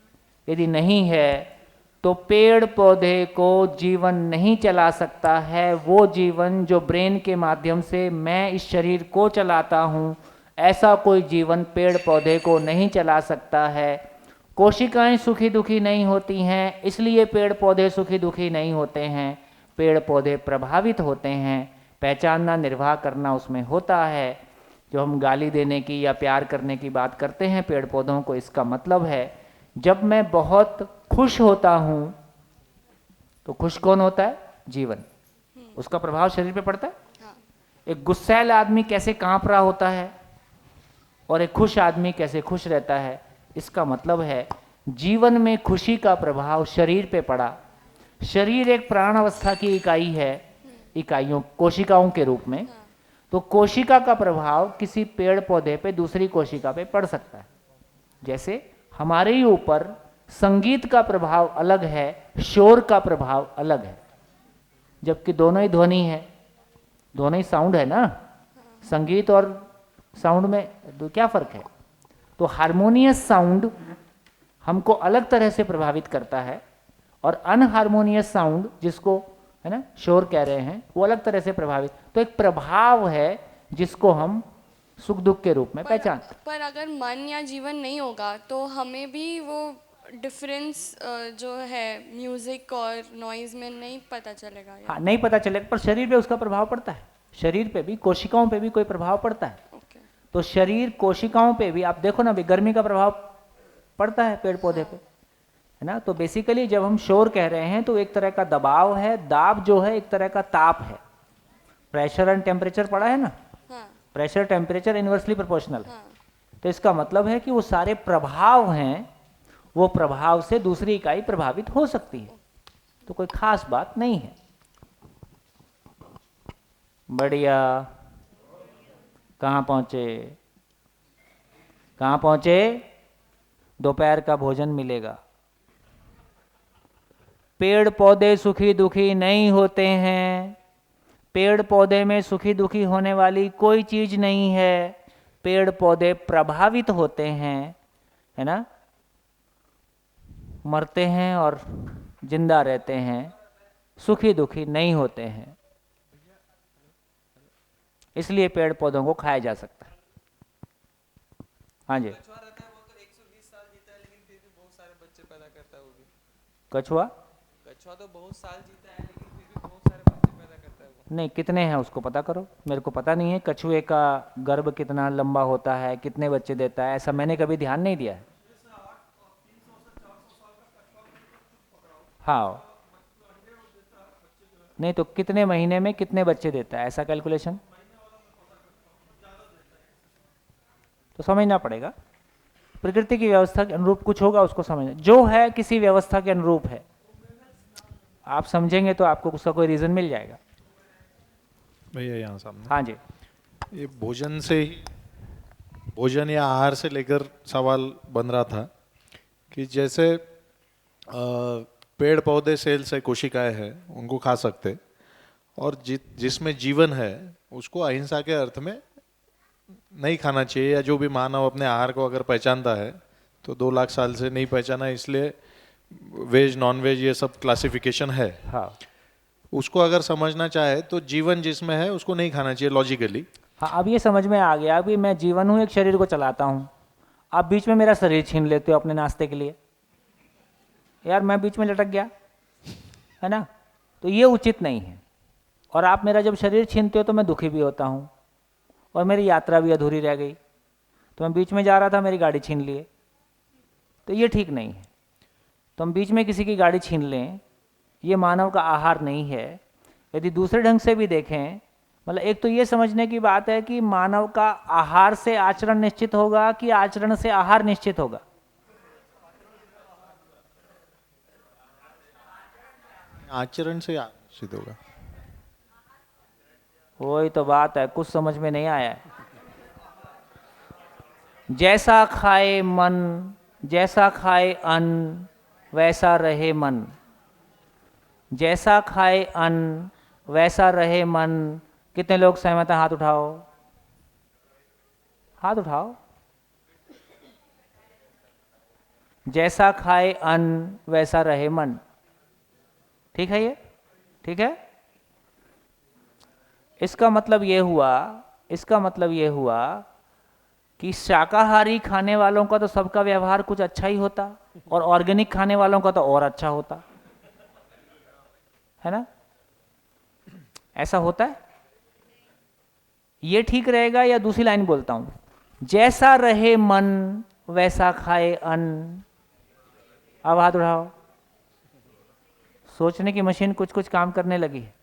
यदि नहीं है तो पेड़ पौधे को जीवन नहीं चला सकता है। वो जीवन जो ब्रेन के माध्यम से मैं इस शरीर को चलाता हूँ, ऐसा कोई जीवन पेड़ पौधे को नहीं चला सकता है। कोशिकाएं सुखी दुखी नहीं होती हैं, इसलिए पेड़ पौधे सुखी दुखी नहीं होते हैं। पेड़ पौधे प्रभावित होते हैं, पहचानना निर्वाह करना उसमें होता है। जो हम गाली देने की या प्यार करने की बात करते हैं पेड़ पौधों को, इसका मतलब है जब मैं बहुत खुश होता हूँ तो खुश कौन होता है? जीवन। उसका प्रभाव शरीर पे पड़ता है। हाँ। एक गुस्सैल आदमी कैसे कांप रहा होता है और एक खुश आदमी कैसे खुश रहता है, इसका मतलब है जीवन में खुशी का प्रभाव शरीर पे पड़ा। शरीर एक प्राण अवस्था की इकाई है, इकाइयों कोशिकाओं के रूप में। तो कोशिका का प्रभाव किसी पेड़ पौधे पे दूसरी कोशिका पे पड़ सकता है। जैसे हमारे ही ऊपर संगीत का प्रभाव अलग है, शोर का प्रभाव अलग है, जबकि दोनों ही ध्वनि है, दोनों ही साउंड है ना। संगीत और साउंड में तो क्या फर्क है? तो हारमोनियस साउंड हमको अलग तरह से प्रभावित करता है और अनहारमोनियस साउंड, जिसको है ना शोर कह रहे हैं, वो अलग तरह से प्रभावित। तो एक प्रभाव है जिसको हम सुख दुख के रूप में पहचान। पर अगर मन या जीवन नहीं होगा तो हमें भी वो डिफरेंस जो है म्यूजिक और नॉइज में नहीं पता चलेगा। हाँ, नहीं पता चलेगा, पर शरीर पे उसका प्रभाव पड़ता है। शरीर पे भी, कोशिकाओं पे भी कोई प्रभाव पड़ता है। ओके। तो शरीर कोशिकाओं पे भी आप देखो ना, भी गर्मी का प्रभाव पड़ता है पेड़ पौधे पे, है ना। तो बेसिकली जब हम शोर कह रहे हैं तो एक तरह का दबाव है, दाब जो है एक तरह का ताप है। प्रेशर एंड टेम्परेचर पड़ा है ना। हाँ। प्रेशर टेम्परेचर इनवर्सली प्रोपोर्शनल है। हाँ। तो इसका मतलब है कि वो सारे प्रभाव हैं, वो प्रभाव से दूसरी इकाई प्रभावित हो सकती है। तो कोई खास बात नहीं है। बढ़िया। कहाँ पहुंचे? कहाँ पहुंचे? दोपहर का भोजन मिलेगा। पेड़ पौधे सुखी दुखी नहीं होते हैं। पेड़ पौधे में सुखी दुखी होने वाली कोई चीज नहीं है। पेड़ पौधे प्रभावित होते हैं, है ना, मरते हैं और जिंदा रहते हैं, सुखी दुखी नहीं होते हैं। इसलिए पेड़ पौधों को खाया जा सकता है। हाँ जी। कछुआ तो बहुत साल जीता है लेकिन फिर भी बहुत सारे बच्चे पैदा करता है वो। नहीं, कितने हैं उसको पता करो। मेरे को पता नहीं है कछुए का गर्भ कितना लंबा होता है, कितने बच्चे देता है, ऐसा मैंने कभी ध्यान नहीं दिया है। हाँ, नहीं तो कितने महीने में कितने बच्चे देता है, ऐसा कैलकुलेशन तो समझना पड़ेगा। प्रकृति की व्यवस्था के अनुरूप कुछ होगा, उसको समझना। जो है किसी व्यवस्था के अनुरूप है, आप समझेंगे तो आपको उसका कोई रीजन मिल जाएगा। भैया यहाँ सामने। हाँ जी। ये भोजन से ही, भोजन या आहार से लेकर सवाल बन रहा था कि जैसे पेड़ पौधे सेल्स है, कोशिकाएं हैं, उनको खा सकते, और जिसमें जीवन है उसको अहिंसा के अर्थ में नहीं खाना चाहिए, या जो भी मानव अपने आहार को अगर पहचानता है तो 2 लाख साल से नहीं पहचाना, इसलिए वेज नॉन वेज ये सब क्लासिफिकेशन है। हाँ उसको अगर समझना चाहे तो जीवन जिसमें है उसको नहीं खाना चाहिए लॉजिकली। हाँ, अब ये समझ में आ गया कि मैं जीवन हूँ, एक शरीर को चलाता हूँ, आप बीच में मेरा शरीर छीन लेते हो अपने नाश्ते के लिए, यार मैं बीच में लटक गया, है ना, तो ये उचित नहीं है। और आप मेरा जब शरीर छीनते हो तो मैं दुखी भी होता हूँ, और मेरी यात्रा भी अधूरी रह गई, तो मैं बीच में जा रहा था, मेरी गाड़ी छीन लिए, तो ये ठीक नहीं है। तो हम बीच में किसी की गाड़ी छीन लें, ये मानव का आहार नहीं है। यदि दूसरे ढंग से भी देखें, मतलब एक तो ये समझने की बात है कि मानव का आहार से आचरण निश्चित होगा कि आचरण से आहार निश्चित होगा। आचरण से निश्चित होगा। वही तो बात है, कुछ समझ में नहीं आया है। जैसा खाए मन, जैसा खाए अन्न वैसा रहे मन, जैसा खाए अन्न वैसा रहे मन। कितने लोग सहमत हैं? हाथ उठाओ, हाथ उठाओ। जैसा खाए अन्न वैसा रहे मन, ठीक है, ये ठीक है। इसका मतलब ये हुआ, इसका मतलब ये हुआ कि शाकाहारी खाने वालों का तो सबका व्यवहार कुछ अच्छा ही होता, और ऑर्गेनिक खाने वालों का तो और अच्छा होता है ना, ऐसा होता है। ये ठीक रहेगा या दूसरी लाइन बोलता हूं, जैसा रहे मन वैसा खाए अन्न। अब हाथ उठाओ, सोचने की मशीन कुछ कुछ काम करने लगी है।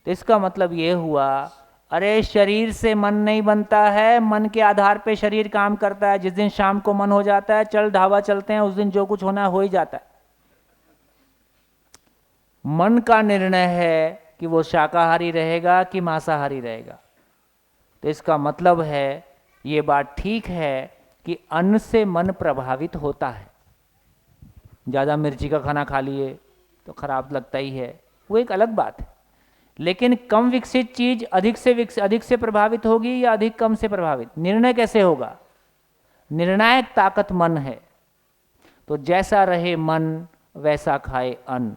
तो इसका मतलब ये हुआ, अरे शरीर से मन नहीं बनता है, मन के आधार पे शरीर काम करता है। जिस दिन शाम को मन हो जाता है चल ढाबा चलते हैं, उस दिन जो कुछ होना है हो ही जाता है। मन का निर्णय है कि वो शाकाहारी रहेगा कि मांसाहारी रहेगा। तो इसका मतलब है, ये बात ठीक है कि अन्न से मन प्रभावित होता है। ज़्यादा मिर्ची का खाना खा लिए तो खराब लगता ही है, वो एक अलग बात है। लेकिन कम विकसित चीज अधिक से प्रभावित होगी या अधिक कम से प्रभावित, निर्णय कैसे होगा? निर्णायक ताकत मन है। तो जैसा रहे मन वैसा खाए अन्न,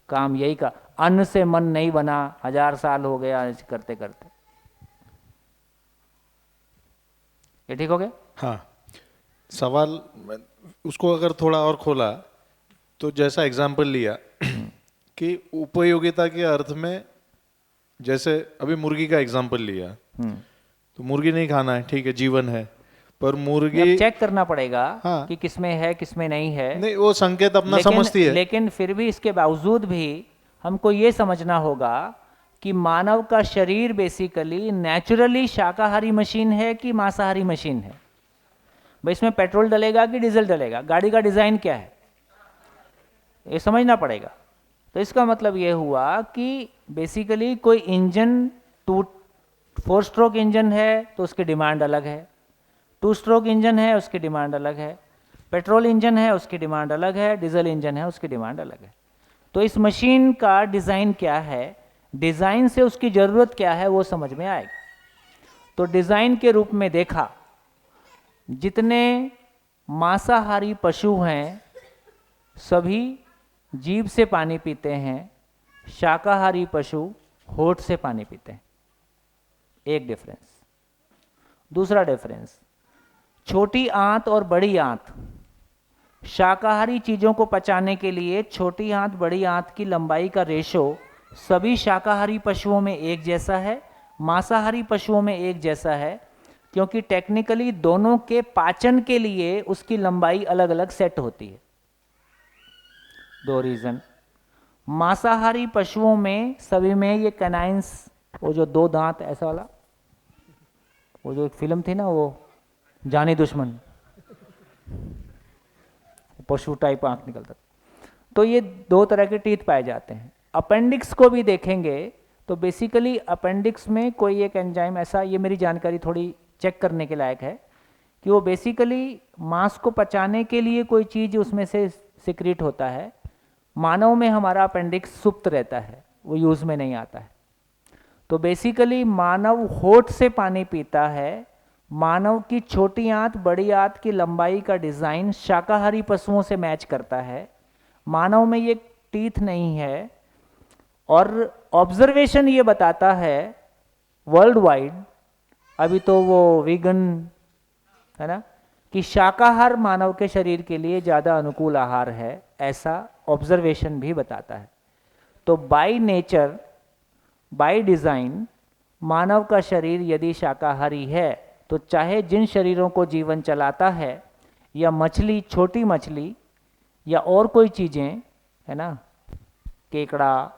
काम यही का। अन्न से मन नहीं बना, 1000 साल हो गया करते करते। ये ठीक हो गया? हाँ, सवाल उसको अगर थोड़ा और खोला तो जैसा एग्जाम्पल लिया कि उपयोगिता के अर्थ में, जैसे अभी मुर्गी का एग्जाम्पल लिया, तो मुर्गी नहीं खाना है, ठीक है, जीवन है, पर मुर्गी चेक करना पड़ेगा हाँ, कि किसमें है किसमें नहीं है। नहीं, वो संकेत अपना समझती है। लेकिन फिर भी इसके बावजूद भी हमको ये समझना होगा कि मानव का शरीर बेसिकली नेचुरली शाकाहारी मशीन है कि मांसाहारी मशीन है। भाई इसमें पेट्रोल डलेगा कि डीजल डलेगा, गाड़ी का डिजाइन क्या है, ये समझना पड़ेगा। तो इसका मतलब ये हुआ कि बेसिकली कोई इंजन 4 स्ट्रोक इंजन है तो उसकी डिमांड अलग है, 2 स्ट्रोक इंजन है उसकी डिमांड अलग है, पेट्रोल इंजन है उसकी डिमांड अलग है, डीजल इंजन है उसकी डिमांड अलग है। तो इस मशीन का डिज़ाइन क्या है, डिज़ाइन से उसकी ज़रूरत क्या है वो समझ में आएगा। तो डिज़ाइन के रूप में देखा, जितने मांसाहारी पशु हैं सभी जीभ से पानी पीते हैं, शाकाहारी पशु होठ से पानी पीते हैं। एक डिफरेंस। दूसरा डिफरेंस, छोटी आंत और बड़ी आंत। शाकाहारी चीज़ों को पचाने के लिए छोटी आंत बड़ी आंत की लंबाई का रेशो सभी शाकाहारी पशुओं में एक जैसा है, मांसाहारी पशुओं में एक जैसा है, क्योंकि टेक्निकली दोनों के पाचन के लिए उसकी लंबाई अलग अलग सेट होती है। 2 रीज़न। मांसाहारी पशुओं में सभी में ये कैनाइंस, वो जो 2 दांत ऐसा वाला, वो जो एक फिल्म थी ना, वो जानी दुश्मन, पशु टाइप आंख निकलता, तो ये 2 तरह के टीथ पाए जाते हैं। अपेंडिक्स को भी देखेंगे तो बेसिकली अपेंडिक्स में कोई एक एंजाइम ऐसा, ये मेरी जानकारी थोड़ी चेक करने के लायक है, कि वो बेसिकली मांस को पचाने के लिए कोई चीज़ उसमें से सिक्रीट होता है, मानव में हमारा अपेंडिक्स सुप्त रहता है, वो यूज़ में नहीं आता है। तो बेसिकली मानव होठ से पानी पीता है। मानव की छोटी आंत बड़ी आंत की लंबाई का डिज़ाइन शाकाहारी पशुओं से मैच करता है। मानव में ये टीथ नहीं है। और ऑब्जर्वेशन ये बताता है वर्ल्ड वाइड, अभी तो वो वीगन है ना, कि शाकाहार मानव के शरीर के लिए ज़्यादा अनुकूल आहार है, ऐसा ऑब्जर्वेशन भी बताता है। तो बाय नेचर, बाय डिज़ाइन मानव का शरीर यदि शाकाहारी है तो चाहे जिन शरीरों को जीवन चलाता है, या मछली, छोटी मछली या और कोई चीज़ें है ना, केकड़ा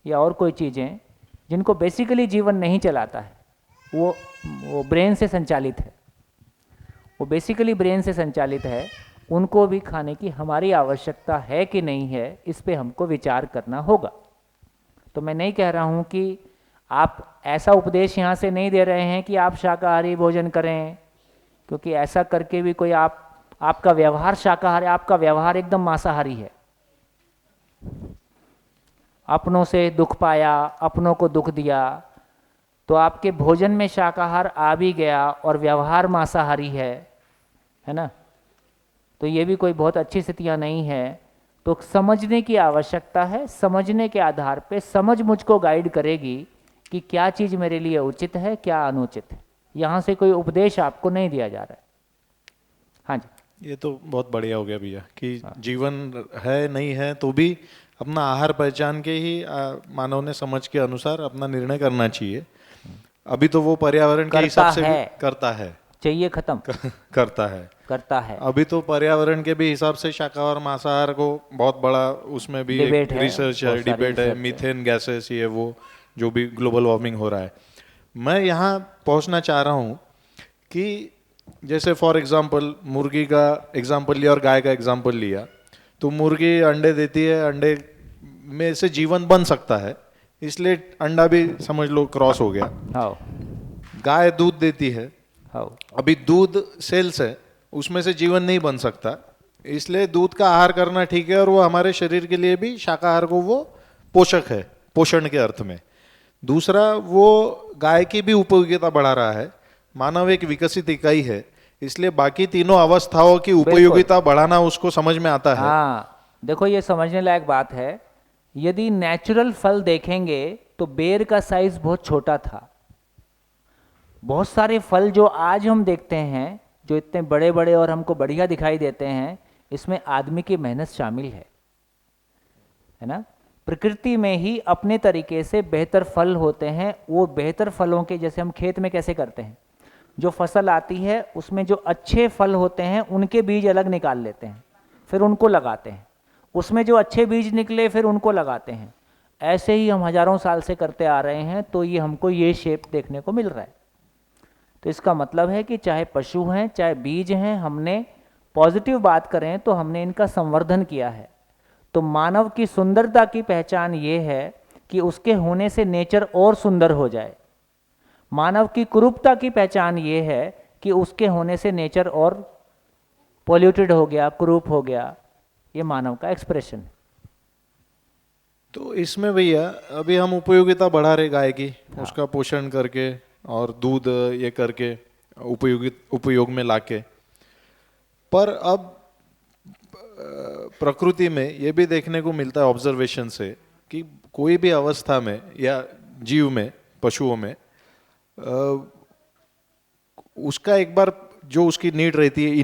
या और कोई चीज़ें जिनको बेसिकली जीवन नहीं चलाता है, वो ब्रेन से संचालित है, वो बेसिकली ब्रेन से संचालित है, उनको भी खाने की हमारी आवश्यकता है कि नहीं है, इस पे हमको विचार करना होगा। तो मैं नहीं कह रहा हूँ कि आप ऐसा उपदेश यहाँ से नहीं दे रहे हैं कि आप शाकाहारी भोजन करें, क्योंकि ऐसा करके भी कोई आपका व्यवहार शाकाहारी, आपका व्यवहार एकदम मांसाहारी है। अपनों से दुख पाया, अपनों को दुख दिया, तो आपके भोजन में शाकाहार आ भी गया और व्यवहार मांसाहारी है ना, तो ये भी कोई बहुत अच्छी स्थितियाँ नहीं है। तो समझने की आवश्यकता है। समझने के आधार पे समझ मुझको गाइड करेगी कि क्या चीज़ मेरे लिए उचित है, क्या अनुचित है। यहाँ से कोई उपदेश आपको नहीं दिया जा रहा है। हाँ जी, ये तो बहुत बढ़िया हो गया भैया कि जीवन है नहीं है तो भी अपना आहार पहचान के ही मानव ने समझ के अनुसार अपना निर्णय करना चाहिए। अभी तो वो पर्यावरण के हिसाब से भी करता है, चाहिए खत्म करता है। अभी तो पर्यावरण के भी हिसाब से शाकाहार मांसाहार को बहुत बड़ा उसमें भी रिसर्च है, डिबेट है, मीथेन गैसेस, ये वो जो भी ग्लोबल वार्मिंग हो रहा है। मैं यहाँ पहुँचना चाह रहा हूँ कि जैसे फॉर एग्जांपल मुर्गी का एग्जांपल लिया और गाय का एग्जांपल लिया, तो मुर्गी अंडे देती है, अंडे में से जीवन बन सकता है, इसलिए अंडा भी समझ लो क्रॉस हो गया। गाय दूध देती है, अभी दूध सेल्स है, उसमें से जीवन नहीं बन सकता, इसलिए दूध का आहार करना ठीक है, और वो हमारे शरीर के लिए भी शाकाहार को वो पोषक है, पोषण के अर्थ में। दूसरा, वो गाय की भी उपयोगिता बढ़ा रहा है। मानव एक विकसित इकाई है, इसलिए बाकी तीनों अवस्थाओं की उपयोगिता बढ़ाना उसको समझ में आता है। हाँ, देखो ये समझने लायक बात है। यदि नेचुरल फल देखेंगे तो बेर का साइज बहुत छोटा था। बहुत सारे फल जो आज हम देखते हैं, जो इतने बड़े बड़े और हमको बढ़िया दिखाई देते हैं, इसमें आदमी की मेहनत शामिल है ना। प्रकृति में ही अपने तरीके से बेहतर फल होते हैं। वो बेहतर फलों के, जैसे हम खेत में कैसे करते हैं, जो फसल आती है उसमें जो अच्छे फल होते हैं उनके बीज अलग निकाल लेते हैं, फिर उनको लगाते हैं। उसमें जो अच्छे बीज निकले फिर उनको लगाते हैं। ऐसे ही हम हजारों साल से करते आ रहे हैं, तो ये हमको ये शेप देखने को मिल रहा है। तो इसका मतलब है कि चाहे पशु हैं चाहे बीज हैं, हमने पॉजिटिव बात करें तो हमने इनका संवर्धन किया है। तो मानव की सुंदरता की पहचान ये है कि उसके होने से नेचर और सुंदर हो जाए। मानव की कुरूपता की पहचान ये है कि उसके होने से नेचर और पॉल्यूटेड हो गया, कुरूप हो गया। ये मानव का एक्सप्रेशन है। तो इसमें भैया अभी हम उपयोगिता बढ़ा रहे गाय की, उसका पोषण करके और दूध ये करके उपयोग में लाके, पर अब प्रकृति में ये भी देखने को मिलता है ऑब्जर्वेशन से कि कोई भी अवस्था में या जीव में, पशुओं में, उसका एक बार जो उसकी नीड रहती है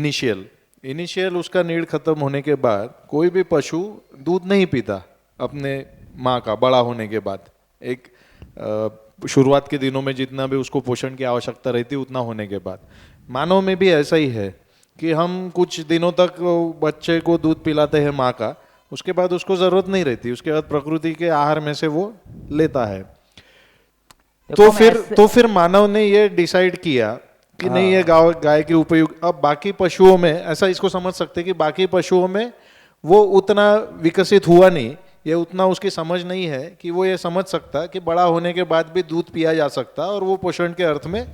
इनिशियल उसका नीड खत्म होने के बाद कोई भी पशु दूध नहीं पीता अपने माँ का बड़ा होने के बाद। एक शुरुआत के दिनों में जितना भी उसको पोषण की आवश्यकता रहती है उतना होने के बाद। मानव में भी ऐसा ही है कि हम कुछ दिनों तक बच्चे को दूध पिलाते हैं माँ का, उसके बाद उसको ज़रूरत नहीं रहती, उसके बाद प्रकृति के आहार में से वो लेता है। तो फिर मानव ने ये डिसाइड किया कि नहीं, ये गाय के उपयोग। अब बाकी पशुओं में ऐसा इसको समझ सकते कि बाकी पशुओं में वो उतना विकसित हुआ नहीं, ये उतना उसकी समझ नहीं है कि वो ये समझ सकता कि बड़ा होने के बाद भी दूध पिया जा सकता और वो पोषण के अर्थ में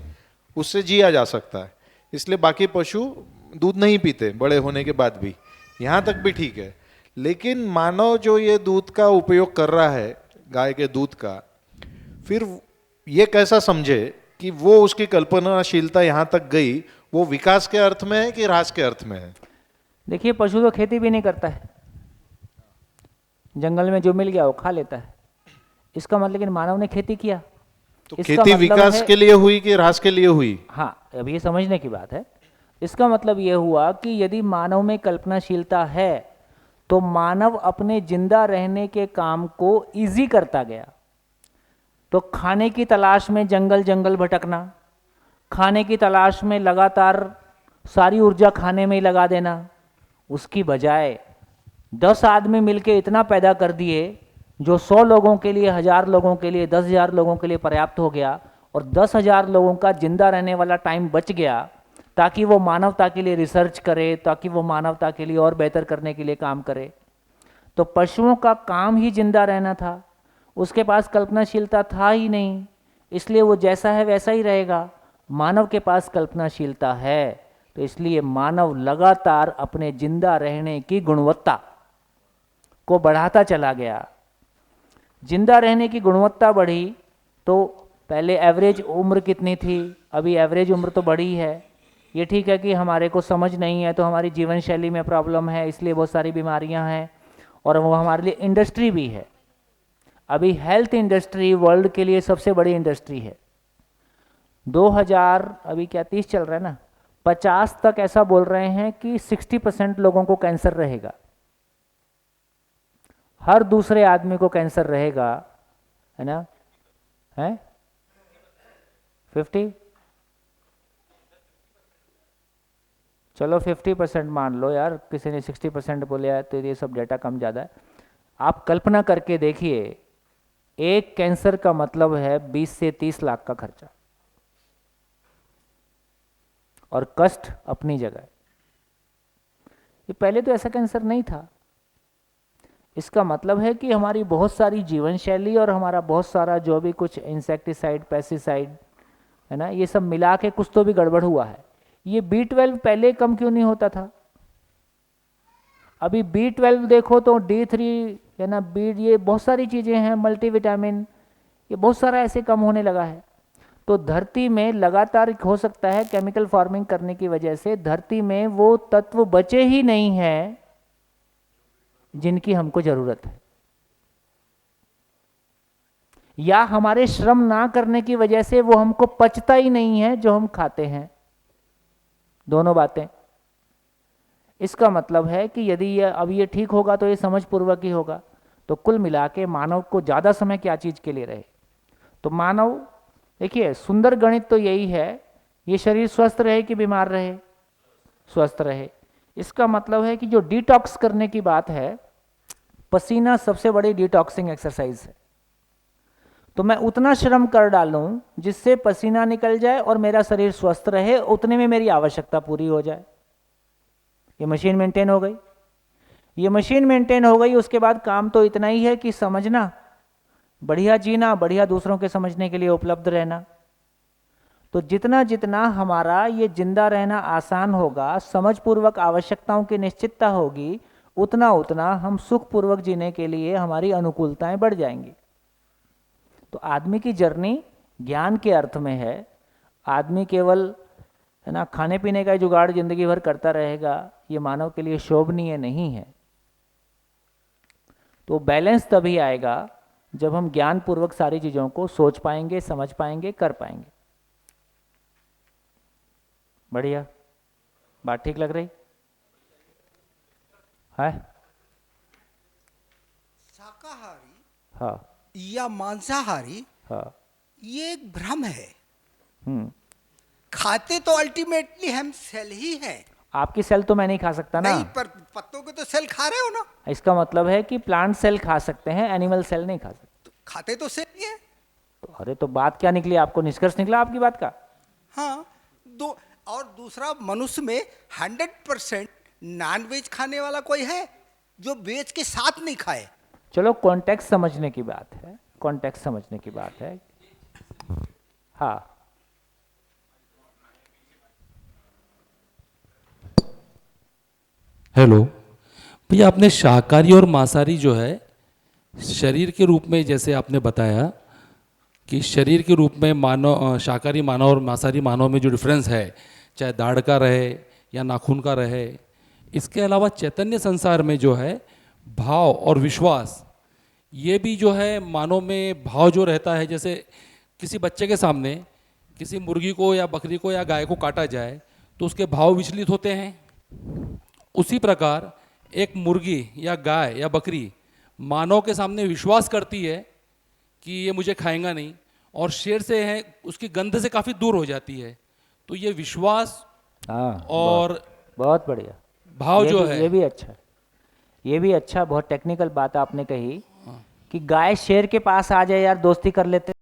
उससे जिया जा सकता है। इसलिए बाकी पशु दूध नहीं पीते बड़े होने के बाद भी, यहाँ तक भी ठीक है। लेकिन मानव जो ये दूध का उपयोग कर रहा है, गाय के दूध का, फिर ये कैसा समझे कि वो उसकी कल्पनाशीलता यहाँ तक गई, वो विकास के अर्थ में है कि ह्रास के अर्थ में है? देखिए, पशु तो खेती भी नहीं करता है, जंगल में जो मिल गया वो खा लेता है। इसका मतलब, लेकिन मानव ने खेती किया, तो इसका खेती मतलब विकास है- के लिए हुई कि ह्रास के लिए हुई? हाँ, अब ये समझने की बात है। इसका मतलब ये हुआ कि यदि मानव में कल्पनाशीलता है तो मानव अपने जिंदा रहने के काम को इजी करता गया। तो खाने की तलाश में जंगल जंगल भटकना, खाने की तलाश में लगातार सारी ऊर्जा खाने में ही लगा देना, उसकी बजाय 10 आदमी मिलके इतना पैदा कर दिए जो 100 लोगों के लिए, 1000 लोगों के लिए, 10,000 लोगों के लिए पर्याप्त हो गया, और 10,000 लोगों का जिंदा रहने वाला टाइम बच गया, ताकि वो मानवता के लिए रिसर्च करे, ताकि वो मानवता के लिए और बेहतर करने के लिए काम करे। तो पशुओं का काम ही जिंदा रहना था, उसके पास कल्पनाशीलता था ही नहीं, इसलिए वो जैसा है वैसा ही रहेगा। मानव के पास कल्पनाशीलता है, तो इसलिए मानव लगातार अपने जिंदा रहने की गुणवत्ता को बढ़ाता चला गया। जिंदा रहने की गुणवत्ता बढ़ी तो पहले एवरेज उम्र कितनी थी, अभी एवरेज उम्र तो बढ़ी है। ये ठीक है कि हमारे को समझ नहीं है, तो हमारी जीवन शैली में प्रॉब्लम है, इसलिए बहुत सारी बीमारियां हैं, और वो हमारे लिए इंडस्ट्री भी है। अभी हेल्थ इंडस्ट्री वर्ल्ड के लिए सबसे बड़ी इंडस्ट्री है। 2000 अभी क्या 30 चल रहा है ना, 50 तक ऐसा बोल रहे हैं कि 60% लोगों को कैंसर रहेगा, हर दूसरे आदमी को कैंसर रहेगा, है ना? है 50, चलो 50% मान लो यार, किसी ने 60% बोला है, तो ये सब डेटा कम ज़्यादा है। आप कल्पना करके देखिए, एक कैंसर का मतलब है 20 से 30 लाख का खर्चा, और कष्ट अपनी जगह। ये पहले तो ऐसा कैंसर नहीं था। इसका मतलब है कि हमारी बहुत सारी जीवन शैली और हमारा बहुत सारा जो भी कुछ इंसेक्टिसाइड, पेस्टिसाइड, है ना, ये सब मिला के कुछ तो भी गड़बड़ हुआ है। ये B12 पहले कम क्यों नहीं होता था? अभी B12 देखो तो D3, है ना, ये बहुत सारी चीज़ें हैं, मल्टीविटामिन, ये बहुत सारा ऐसे कम होने लगा है। तो धरती में लगातार हो सकता है केमिकल फार्मिंग करने की वजह से धरती में वो तत्व बचे ही नहीं हैं जिनकी हमको जरूरत है, या हमारे श्रम ना करने की वजह से वो हमको पचता ही नहीं है जो हम खाते हैं। दोनों बातें। इसका मतलब है कि यदि ये अब ये ठीक होगा तो ये समझ पूर्वक ही होगा। तो कुल मिला के मानव को ज़्यादा समय क्या चीज़ के लिए रहे? तो मानव, देखिए, सुंदर गणित तो यही है, ये शरीर स्वस्थ रहे कि बीमार रहे? स्वस्थ रहे। इसका मतलब है कि जो डिटॉक्स करने की बात है, पसीना सबसे बड़ी डिटॉक्सिंग एक्सरसाइज है। तो मैं उतना श्रम कर डालूं जिससे पसीना निकल जाए और मेरा शरीर स्वस्थ रहे, उतने में मेरी आवश्यकता पूरी हो जाए। ये मशीन मेंटेन हो गई। ये मशीन मेंटेन हो गई, उसके बाद काम तो इतना ही है कि समझना, बढ़िया जीना, बढ़िया दूसरों के समझने के लिए उपलब्ध रहना। तो जितना जितना हमारा ये जिंदा रहना आसान होगा, समझपूर्वक आवश्यकताओं की निश्चितता होगी, उतना उतना हम सुखपूर्वक जीने के लिए हमारी अनुकूलताएं बढ़ जाएंगी। तो आदमी की जर्नी ज्ञान के अर्थ में है। आदमी केवल, है ना, खाने पीने का जुगाड़ जिंदगी भर करता रहेगा, ये मानव के लिए शोभनीय नहीं है। तो बैलेंस तभी आएगा जब हम ज्ञान पूर्वक सारी चीजों को सोच पाएंगे, समझ पाएंगे, कर पाएंगे। बढ़िया बात, ठीक लग रही है? शाकाहारी हाँ या मांसाहारी, हाँ। ये एक भ्रम है। हम्म। खाते तो अल्टीमेटली हम सेल ही हैं। आपकी सेल तो मैं नहीं खा सकता ना। नहीं, पर पत्तों के तो सेल खा रहे हो ना। इसका मतलब है कि प्लांट सेल खा सकते हैं, एनिमल सेल नहीं खा सकते। तो खाते तो सेल ही है। तो अरे, तो बात क्या निकली? आपको निष्कर्ष निकला आपकी बात का? हाँ, दो। और दूसरा, मनुष्य में 100% नॉनवेज खाने वाला कोई है जो वेज के साथ नहीं खाए? चलो, कॉन्टेक्स्ट समझने की बात है, कॉन्टेक्स्ट समझने की बात है। हाँ, हेलो, भैया आपने शाकाहारी और मांसाहारी जो है शरीर के रूप में, जैसे आपने बताया कि शरीर के रूप में मानव, शाकाहारी मानव और मांसाहारी मानव में जो डिफरेंस है, चाहे दाढ़ का रहे या नाखून का रहे, इसके अलावा चैतन्य संसार में जो है भाव और विश्वास, ये भी जो है मानव में भाव जो रहता है, जैसे किसी बच्चे के सामने किसी मुर्गी को या बकरी को या गाय को काटा जाए तो उसके भाव विचलित होते हैं। उसी प्रकार एक मुर्गी या गाय या बकरी मानव के सामने विश्वास करती है कि ये मुझे खाएगा नहीं, और शेर से है उसकी गंध से काफ़ी दूर हो जाती है। तो ये विश्वास हाँ, और बहुत बढ़िया भाव जो भी, है, ये भी अच्छा, ये भी अच्छा, बहुत टेक्निकल बात आपने कही कि गाय शेर के पास आ जाए यार दोस्ती कर लेते